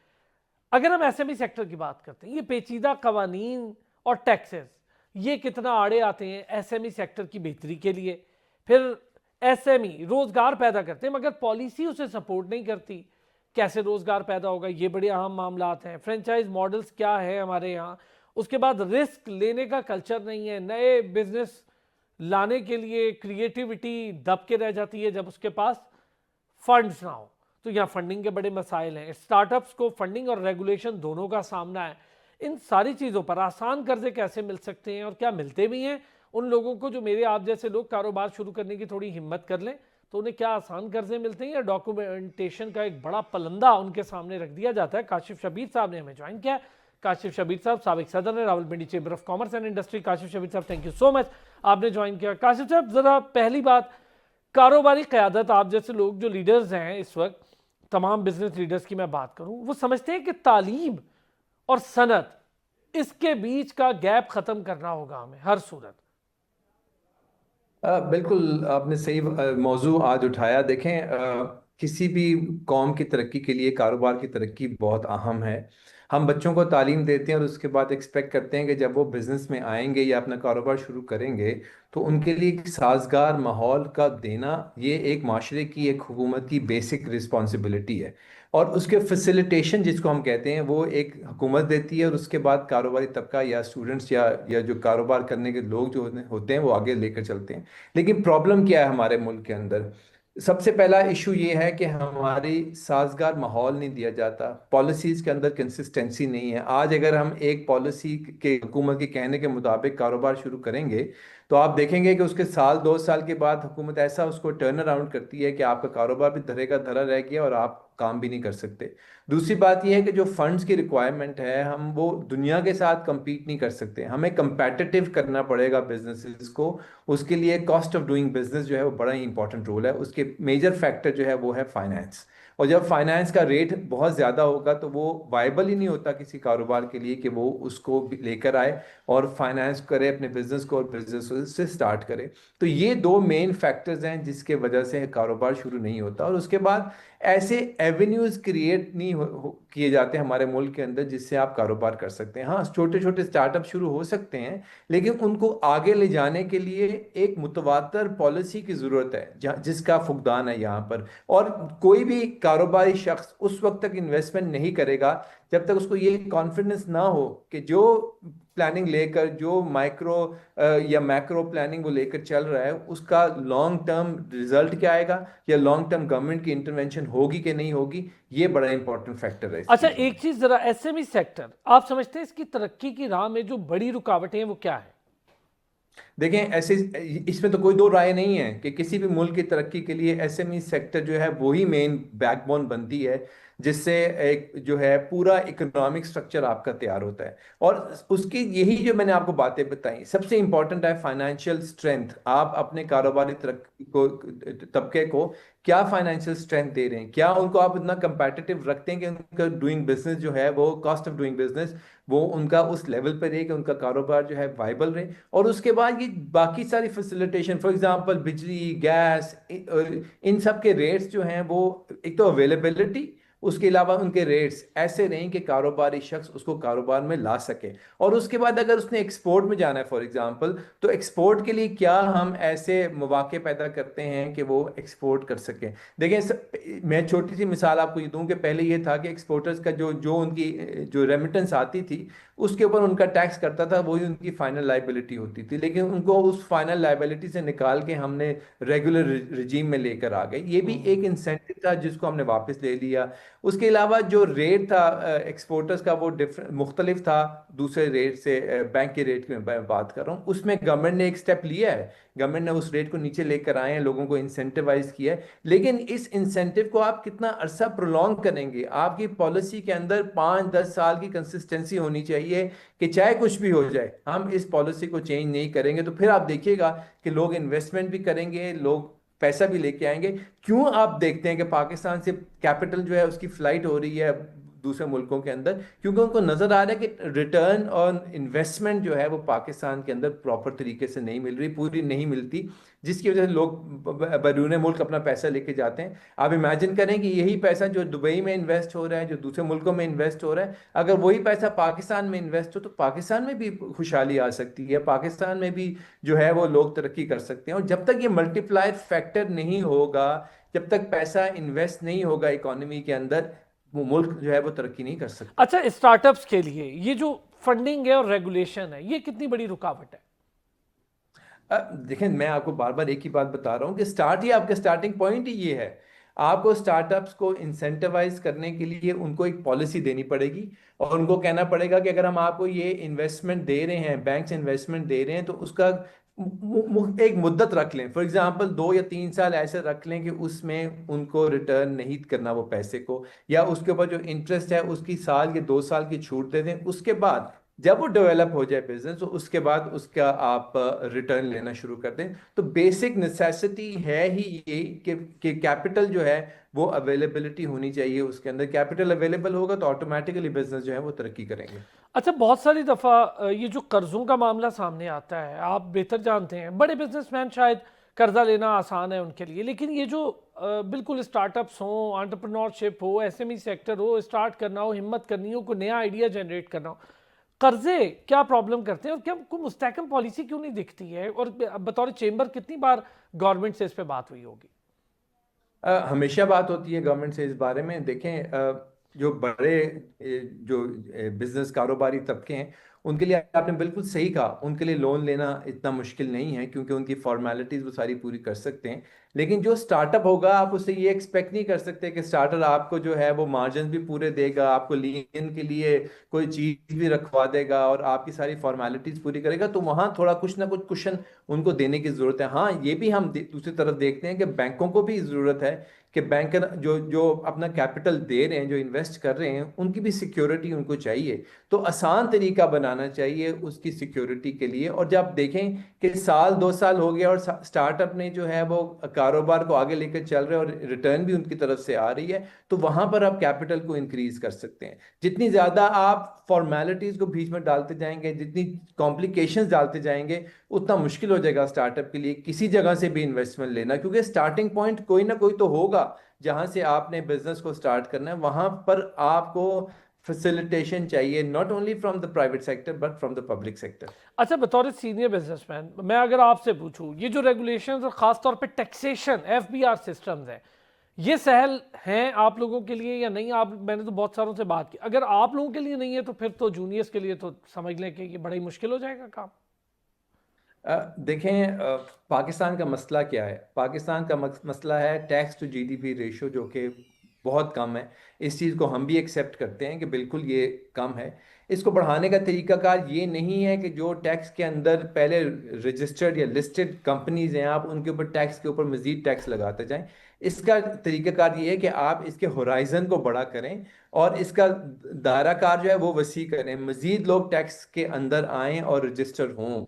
अगर हम एसएमई सेक्टर की बात करते हैं, ये पेचीदा कवानीन और टैक्सेस ये कितना आड़े आते हैं एसएमई सेक्टर की बेहतरी के लिए। फिर एसएमई रोज़गार पैदा करते हैं मगर पॉलिसी उसे सपोर्ट नहीं करती, कैसे रोज़गार पैदा होगा, ये बड़े अहम मामलात हैं। फ्रेंचाइज मॉडल्स क्या है हमारे यहाँ, उसके बाद रिस्क लेने का कल्चर नहीं है, नए बिजनेस लाने के लिए क्रिएटिविटी दब के रह जाती है जब उसके पास फंड्स ना हो। तो यहाँ फंडिंग के बड़े मसाइल हैं। स्टार्टअप्स को फंडिंग और रेगुलेशन दोनों का सामना है। इन सारी चीज़ों पर आसान कर्जे कैसे मिल सकते हैं और क्या मिलते भी हैं उन लोगों को जो मेरे आप जैसे लोग कारोबार शुरू करने की थोड़ी हिम्मत कर लें, तो उन्हें क्या आसान कर्जे मिलते हैं या डॉक्यूमेंटेशन का एक बड़ा पलंदा उनके सामने रख दिया जाता है। काशिफ शबीर साहब ने हमें ज्वाइन किया। काशिफ शबीर साहब साबिक सदर है Rawalpindi chamber of commerce and industry. Kashif Shabir sahab, thank you so much, आपने ज्वाइन किया। काशिफ साहब, ज़रा पहली बात, कारोबारी क़यादत, आप जैसे लोग जो लीडर्स हैं इस वक्त, तमाम बिजनेस लीडर्स की मैं बात करूं, वो समझते हैं कि तालीम और सनत, इसके बीच का गैप ख़त्म करना होगा हमें हर सूरत। बिल्कुल आपने सही मौजू आज उठाया। देखें, किसी भी कौम की तरक्की के लिए कारोबार की तरक्की बहुत अहम है। हम बच्चों को तालीम देते हैं और उसके बाद एक्सपेक्ट करते हैं कि जब वो बिज़नेस में आएंगे या अपना कारोबार शुरू करेंगे तो उनके लिए एक साजगार माहौल का देना, ये एक माशरे की, एक हुकूमत की बेसिक रिस्पॉन्सिबिलिटी है। और उसके फैसिलिटेशन जिसको हम कहते हैं वो एक हुकूमत देती है, और उसके बाद कारोबारी तबका या स्टूडेंट्स या जो कारोबार करने के लोग जो होते हैं वो आगे लेकर चलते हैं। लेकिन प्रॉब्लम क्या है हमारे मुल्क के अंदर? सबसे पहला इशू ये है कि हमारी साजगार माहौल नहीं दिया जाता, पॉलिसीज़ के अंदर कंसिस्टेंसी नहीं है। आज अगर हम एक पॉलिसी के हुकूमत के कहने के मुताबिक कारोबार शुरू करेंगे तो आप देखेंगे कि उसके साल 2 साल के बाद हुकूमत ऐसा उसको टर्न अराउंड करती है कि आपका कारोबार भी धरे का धरा रह गया और आप काम भी नहीं कर सकते। दूसरी बात यह है कि जो फंड्स की रिक्वायरमेंट है, हम वो दुनिया के साथ compete नहीं कर सकते, हमें competitive करना पड़ेगा बिजनेसेस को। उसके लिए कॉस्ट ऑफ डूइंग बिजनेस जो है वो बड़ा ही इंपॉर्टेंट रोल है। उसके मेजर फैक्टर जो है वो है फाइनेंस, और जब फाइनेंस का रेट बहुत ज़्यादा होगा तो वो वायबल ही नहीं होता किसी कारोबार के लिए कि वो उसको लेकर आए और फाइनेंस करे अपने बिजनेस को और बिजनेस से स्टार्ट करे। तो ये दो मेन फैक्टर्स हैं जिसके वजह से कारोबार शुरू नहीं होता। और उसके बाद ऐसे एवेन्यूज़ क्रिएट नहीं किए जाते हमारे मुल्क के अंदर जिससे आप कारोबार कर सकते हैं। हाँ, छोटे छोटे स्टार्टअप शुरू हो सकते हैं, लेकिन उनको आगे ले जाने के लिए एक मुतवातर पॉलिसी की ज़रूरत है जिसका फुकदान है यहाँ पर। और कोई भी कारोबारी शख्स उस वक्त तक इन्वेस्टमेंट नहीं करेगा जब तक उसको ये कॉन्फिडेंस ना हो कि जो प्लानिंग लेकर, जो माइक्रो या मैक्रो प्लानिंग वो लेकर चल रहा है, उसका लॉन्ग टर्म रिजल्ट क्या आएगा या लॉन्ग टर्म गवर्नमेंट की इंटरवेंशन होगी कि नहीं होगी, ये बड़ा इंपॉर्टेंट फैक्टर है। अच्छा, एक चीज जरा, एसएमई सेक्टर आप समझते हैं इसकी तरक्की की राह में जो बड़ी रुकावटें हैं वो क्या है? देखें, ऐसे इसमें तो कोई दो राय नहीं है कि किसी भी मुल्क की तरक्की के लिए एसएमई सेक्टर जो है वही मेन बैकबोन बनती है, जिससे एक जो है पूरा इकोनॉमिक स्ट्रक्चर आपका तैयार होता है। और उसकी यही जो मैंने आपको बातें बताई, सबसे इंपॉर्टेंट है फाइनेंशियल स्ट्रेंथ। आप अपने कारोबारी तरक्की को, तबके को क्या फाइनेंशियल स्ट्रेंथ दे रहे हैं, क्या उनको आप इतना कंपेटिटिव रखते हैं कि उनका डूइंग बिजनेस जो है वो, कॉस्ट ऑफ डूइंग बिजनेस वो उनका उस लेवल पर रहे कि उनका कारोबार जो है वाइबल रहे। और उसके बाद ये बाकी सारी फैसिलिटेशन, फॉर एग्जांपल बिजली, गैस, इन सब के रेट्स जो हैं वो, एक तो अवेलेबिलिटी, उसके अलावा उनके रेट्स ऐसे रहें कि कारोबारी शख्स उसको कारोबार में ला सके। और उसके बाद अगर उसने एक्सपोर्ट में जाना है फॉर एग्जांपल, तो एक्सपोर्ट के लिए क्या हम ऐसे मौके पैदा करते हैं कि वो एक्सपोर्ट कर सकें। देखें, मैं छोटी सी मिसाल आपको ये दूं कि पहले ये था कि एक्सपोर्टर्स का जो उनकी जो रेमिटेंस आती थी उसके ऊपर उनका टैक्स करता था, वही उनकी फाइनल लाइबिलिटी होती थी। लेकिन उनको उस फाइनल लाइबिलिटी से निकाल के हमने रेगुलर रिजीम में लेकर आ गए। ये भी एक इंसेंटिव था जिसको हमने वापस ले लिया। उसके अलावा जो रेट था एक्सपोर्टर्स का वो डिफरेंट मुख्तलिफ था दूसरे रेट से, बैंक के रेट की मैं बात कर रहा हूँ, उसमें गवर्नमेंट ने एक स्टेप लिया है, गवर्नमेंट ने उस रेट को नीचे लेकर आए हैं, लोगों को इंसेंटिवाइज किया है। लेकिन इस इंसेंटिव को आप कितना अरसा प्रोलॉन्ग करेंगे? आपकी पॉलिसी के अंदर 5-10 साल की कंसिस्टेंसी होनी चाहिए कि चाहे कुछ भी हो जाए हम इस पॉलिसी को चेंज नहीं करेंगे। तो फिर आप देखिएगा कि लोग इन्वेस्टमेंट भी करेंगे, लोग पैसा भी लेके आएंगे। क्यों आप देखते हैं कि पाकिस्तान से कैपिटल जो है उसकी फ्लाइट हो रही है दूसरे मुल्कों के अंदर? क्योंकि उनको नजर आ रहा है कि रिटर्न ऑन इन्वेस्टमेंट जो है वो पाकिस्तान के अंदर प्रॉपर तरीके से नहीं मिल रही, पूरी नहीं मिलती, जिसकी वजह से लोग बैरून मुल्क अपना पैसा लेके जाते हैं। आप इमेजिन करें कि यही पैसा जो दुबई में इन्वेस्ट हो रहा है, जो दूसरे मुल्कों में इन्वेस्ट हो रहा है, अगर वही पैसा पाकिस्तान में इन्वेस्ट हो तो पाकिस्तान में भी खुशहाली आ सकती है, पाकिस्तान में भी जो है वो लोग तरक्की कर सकते हैं। और जब तक ये मल्टीप्लायर फैक्टर नहीं होगा, जब तक पैसा इन्वेस्ट नहीं होगा इकोनॉमी के अंदर, वो मुल्क जो है वो तरक्की नहीं कर सकता। अच्छा, स्टार्टअप्स के लिए ये जो फंडिंग है और रेगुलेशन है, ये कितनी बड़ी रुकावट है? देखें, मैं आपको बार बार एक ही बात बता रहा हूँ कि स्टार्ट ही आपका स्टार्टिंग पॉइंट ही ये है। आपको स्टार्टअप्स को इंसेंटिवाइज करने के लिए उनको एक पॉलिसी देनी पड़ेगी और उनको कहना पड़ेगा कि अगर हम आपको ये इन्वेस्टमेंट दे रहे हैं, बैंक से इन्वेस्टमेंट दे रहे हैं, तो उसका एक मुद्दत रख लें। फॉर एग्जांपल 2 या 3 साल ऐसे रख लें कि उसमें उनको रिटर्न नहीं करना वो पैसे को, या उसके ऊपर जो इंटरेस्ट है उसकी साल या 2 साल की छूट दे दें। उसके बाद जब वो डेवलप हो जाए बिजनेस, तो उसके बाद उसका आप रिटर्न लेना शुरू कर दें। तो बेसिक नेसेसिटी है ही ये कि कैपिटल जो है वो अवेलेबिलिटी होनी चाहिए उसके अंदर। कैपिटल अवेलेबल होगा तो ऑटोमेटिकली बिजनेस जो है वो तरक्की करेंगे। अच्छा, बहुत सारी दफ़ा ये जो कर्ज़ों का मामला सामने आता है, आप बेहतर जानते हैं, बड़े बिजनेसमैन शायद कर्जा लेना आसान है उनके लिए, लेकिन ये जो बिल्कुल स्टार्टअप्स हों, एंटरप्रेन्योरशिप हो, एसएमई सेक्टर हो, स्टार्ट करना हो, हिम्मत करनी हो, कोई नया आइडिया जनरेट करना हो, कर्जे क्या प्रॉब्लम करते हैं और क्या कोई मुस्तहकम पॉलिसी क्यों नहीं दिखती है? और बतौर चेंबर कितनी बार गवर्नमेंट से इस पे बात हुई होगी? हमेशा बात होती है गवर्नमेंट से इस बारे में। देखें, जो बड़े जो बिजनेस कारोबारी तबके हैं उनके लिए आपने बिल्कुल सही कहा, उनके लिए लोन लेना इतना मुश्किल नहीं है क्योंकि उनकी फॉर्मेलिटीज वो सारी पूरी कर सकते हैं। लेकिन जो स्टार्टअप होगा, आप उससे ये एक्सपेक्ट नहीं कर सकते कि स्टार्टर आपको जो है वो मार्जिन भी पूरे देगा, आपको लीन के लिए कोई चीज़ भी रखवा देगा और आपकी सारी फॉर्मेलिटीज पूरी करेगा। तो वहाँ थोड़ा कुछ ना कुछ कुशन उनको देने की ज़रूरत है। हाँ, ये भी हम दूसरी तरफ देखते हैं कि बैंकों को भी ज़रूरत है कि बैंकर जो जो अपना कैपिटल दे रहे हैं, जो इन्वेस्ट कर रहे हैं, उनकी भी सिक्योरिटी उनको चाहिए। तो आसान तरीका बनाना चाहिए उसकी सिक्योरिटी के लिए। और जब देखें कि साल 2 साल हो गया और स्टार्टअप ने जो है वो कारोबार को आगे लेकर चल रहे हैं और रिटर्न भी उनकी तरफ से आ रही है, तो वहां पर आप कैपिटल को इंक्रीज कर सकते हैं। जितनी ज्यादा आप फॉर्मेलिटीज को बीच में डालते जाएंगे, जितनी कॉम्प्लिकेशंस डालते जाएंगे, उतना मुश्किल हो जाएगा स्टार्टअप के लिए किसी जगह से भी इन्वेस्टमेंट लेना। क्योंकि स्टार्टिंग पॉइंट कोई ना कोई तो होगा जहां से आपने बिजनेस को स्टार्ट करना है, वहां पर आपको फैसिलिटेशन चाहिए, not only from the private sector but from the public sector. अच्छा, बतौर सीनियर बिजनेसमैन मैं अगर आपसे पूछूं, ये जो रेगुलेशंस और ख़ास तौर पे टैक्सेशन एफबीआर सिस्टम्स हैं, ये सहल हैं आप लोगों के लिए या नहीं? मैंने तो बहुत सारों से बात की, अगर आप लोगों के लिए नहीं है तो फिर तो जूनियर्स के लिए तो समझ लें कि ये बड़ा ही मुश्किल हो जाएगा काम। देखें, पाकिस्तान का मसला क्या है? पाकिस्तान का मसला है टैक्स टू जीडीपी रेशो, जो कि बहुत कम है। इस चीज़ को हम भी एक्सेप्ट करते हैं कि बिल्कुल ये कम है। इसको बढ़ाने का तरीकाकार ये नहीं है कि जो टैक्स के अंदर पहले रजिस्टर्ड या लिस्टेड कंपनीज हैं आप उनके ऊपर टैक्स के ऊपर मजीद टैक्स लगाते जाएं। इसका तरीकाकार ये है कि आप इसके होराइजन को बड़ा करें और इसका दायरा कार जो है वो वसी करें, मजीद लोग टैक्स के अंदर आएँ और रजिस्टर हों।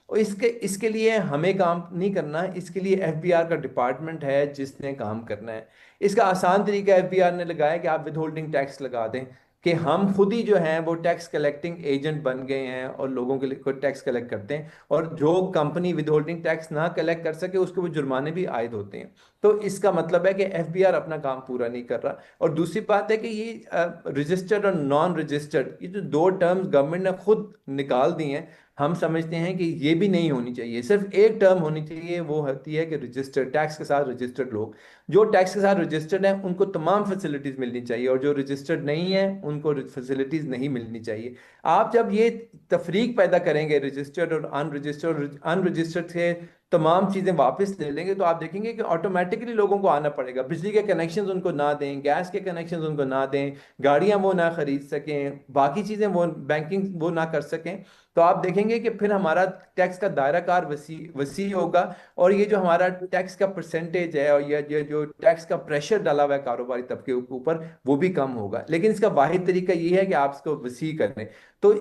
और इसके लिए हमें काम नहीं करना, इसके लिए एफबीआर का डिपार्टमेंट है जिसने काम करना है। इसका आसान तरीका एफबीआर ने लगाया कि आप विद होल्डिंग टैक्स लगा दें, कि हम खुद ही जो हैं वो टैक्स कलेक्टिंग एजेंट बन गए हैं और लोगों के लिए खुद टैक्स कलेक्ट करते हैं, और जो कंपनी विद होल्डिंग टैक्स ना कलेक्ट कर सके उसके वो जुर्माने भी आयद होते हैं। तो इसका मतलब है कि एफबीआर अपना काम पूरा नहीं कर रहा। और दूसरी बात है कि ये रजिस्टर्ड और नॉन रजिस्टर्ड, ये जो दो टर्म्स गवर्नमेंट ने खुद निकाल दी हैं, हम समझते हैं कि ये भी नहीं होनी चाहिए। सिर्फ एक टर्म होनी चाहिए, वो होती है कि रजिस्टर्ड, टैक्स के साथ रजिस्टर्ड लोग। जो टैक्स के साथ रजिस्टर्ड हैं उनको तमाम फैसिलिटीज़ मिलनी चाहिए, और जो रजिस्टर्ड नहीं है उनको फैसिलिटीज़ नहीं मिलनी चाहिए। आप जब ये तफरीक पैदा करेंगे रजिस्टर्ड और अनरजिस्टर्ड से तमाम चीज़ें वापस ले लेंगे, तो आप देखेंगे कि ऑटोमेटिकली लोगों को आना पड़ेगा। बिजली के कनेक्शंस उनको ना दें, गैस के कनेक्शंस उनको ना दें, गाड़ियां वो ना खरीद सकें, बाकी चीज़ें वो बैंकिंग वो ना कर सकें, तो आप देखेंगे कि फिर हमारा टैक्स का दायरा कार वसी वसी होगा, और ये जो हमारा टैक्स का परसेंटेज है और ये जो टैक्स का प्रेशर डाला हुआ है कारोबारी तबके के ऊपर, वो भी कम होगा। लेकिन इसका वाहिद तरीका ये है कि आप इसको वसी करें। तो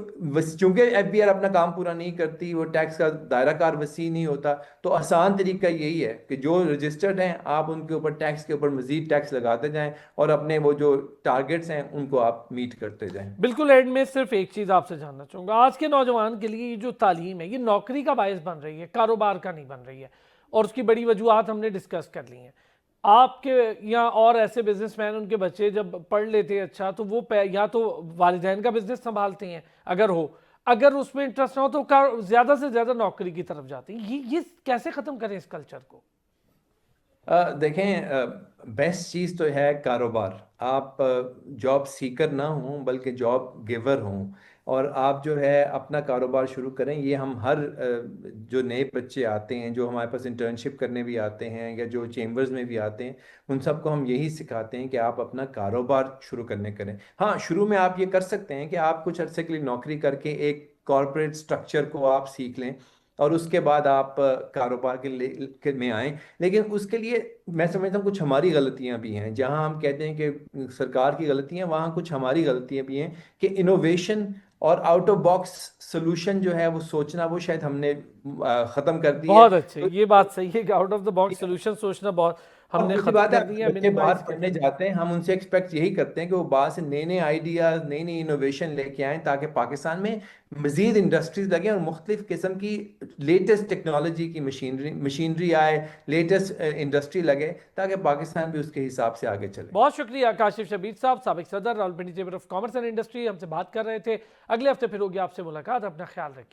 चूंकि एफबीआर अपना काम पूरा नहीं करती, वो टैक्स का दायरा कार वसी नहीं होता, तो आसान तरीका यही है कि जो रजिस्टर्ड हैं आप उनके ऊपर टैक्स के ऊपर मजीद टैक्स लगाते जाएं, और अपने वो जो टारगेट्स हैं उनको आप मीट करते जाएं। बिल्कुल। एंड में सिर्फ एक चीज़ आपसे जानना चाहूँगा, आज के नौजवान के लिए ये जो तालीम है ये नौकरी का बायस बन रही है, कारोबार का नहीं बन रही है, और उसकी बड़ी वजूहत हमने डिस्कस कर ली हैं। आपके या और ऐसे बिजनेसमैन, उनके बच्चे जब पढ़ लेते हैं अच्छा, तो वो या तो वालिदैन का बिजनेस संभालते हैं अगर उसमें इंटरेस्ट ना हो तो ज़्यादा से ज़्यादा नौकरी की तरफ जाते हैं। ये कैसे ख़त्म करें इस कल्चर को? देखें, बेस्ट चीज़ तो है कारोबार। आप जॉब सीकर ना हों बल्कि जॉब गिवर हों, और आप जो है अपना कारोबार शुरू करें। ये हम हर जो नए बच्चे आते हैं, जो हमारे पास इंटर्नशिप करने भी आते हैं या जो चेम्बर्स में भी आते हैं, उन सबको हम यही सिखाते हैं कि आप अपना कारोबार शुरू करने करें। हाँ, शुरू में आप ये कर सकते हैं कि आप कुछ अरसे के लिए नौकरी करके एक कॉरपोरेट स्ट्रक्चर को आप सीख लें, और उसके बाद आप कारोबार के में आए। लेकिन उसके लिए मैं समझता हूँ कुछ हमारी गलतियां भी हैं। जहां हम कहते हैं कि सरकार की गलतियां, वहां कुछ हमारी गलतियां भी हैं कि इनोवेशन और आउट ऑफ बॉक्स सोल्यूशन जो है वो सोचना, वो शायद हमने ख़त्म कर दिया बहुत है। अच्छे, ये बात सही है कि out of the box solution सोचना बहुत और हमने दूसरी खत्म बात है, कर दिया, बच्चे बाहर मिनिमाइज कर पढ़ने दिया। जाते हैं, हम उनसे एक्सपेक्ट यही करते हैं कि वो बाहर से नए नए आइडियाज, नई नई इनोवेशन लेके आएँ, ताकि पाकिस्तान में मजीद इंडस्ट्रीज लगे और मुख्तलिफ किस्म की लेटेस्ट टेक्नोलॉजी की मशीनरी आए, लेटेस्ट इंडस्ट्री लगे, ताकि पाकिस्तान भी उसके हिसाब से आगे चले। बहुत शुक्रिया काशिफ शबीर साहब, साबिक सदर Rawalpindi chamber of commerce and industry, हमसे बात कर रहे थे। अगले हफ्ते फिर होगी आपसे मुलाकात। अपना ख्याल रखिए।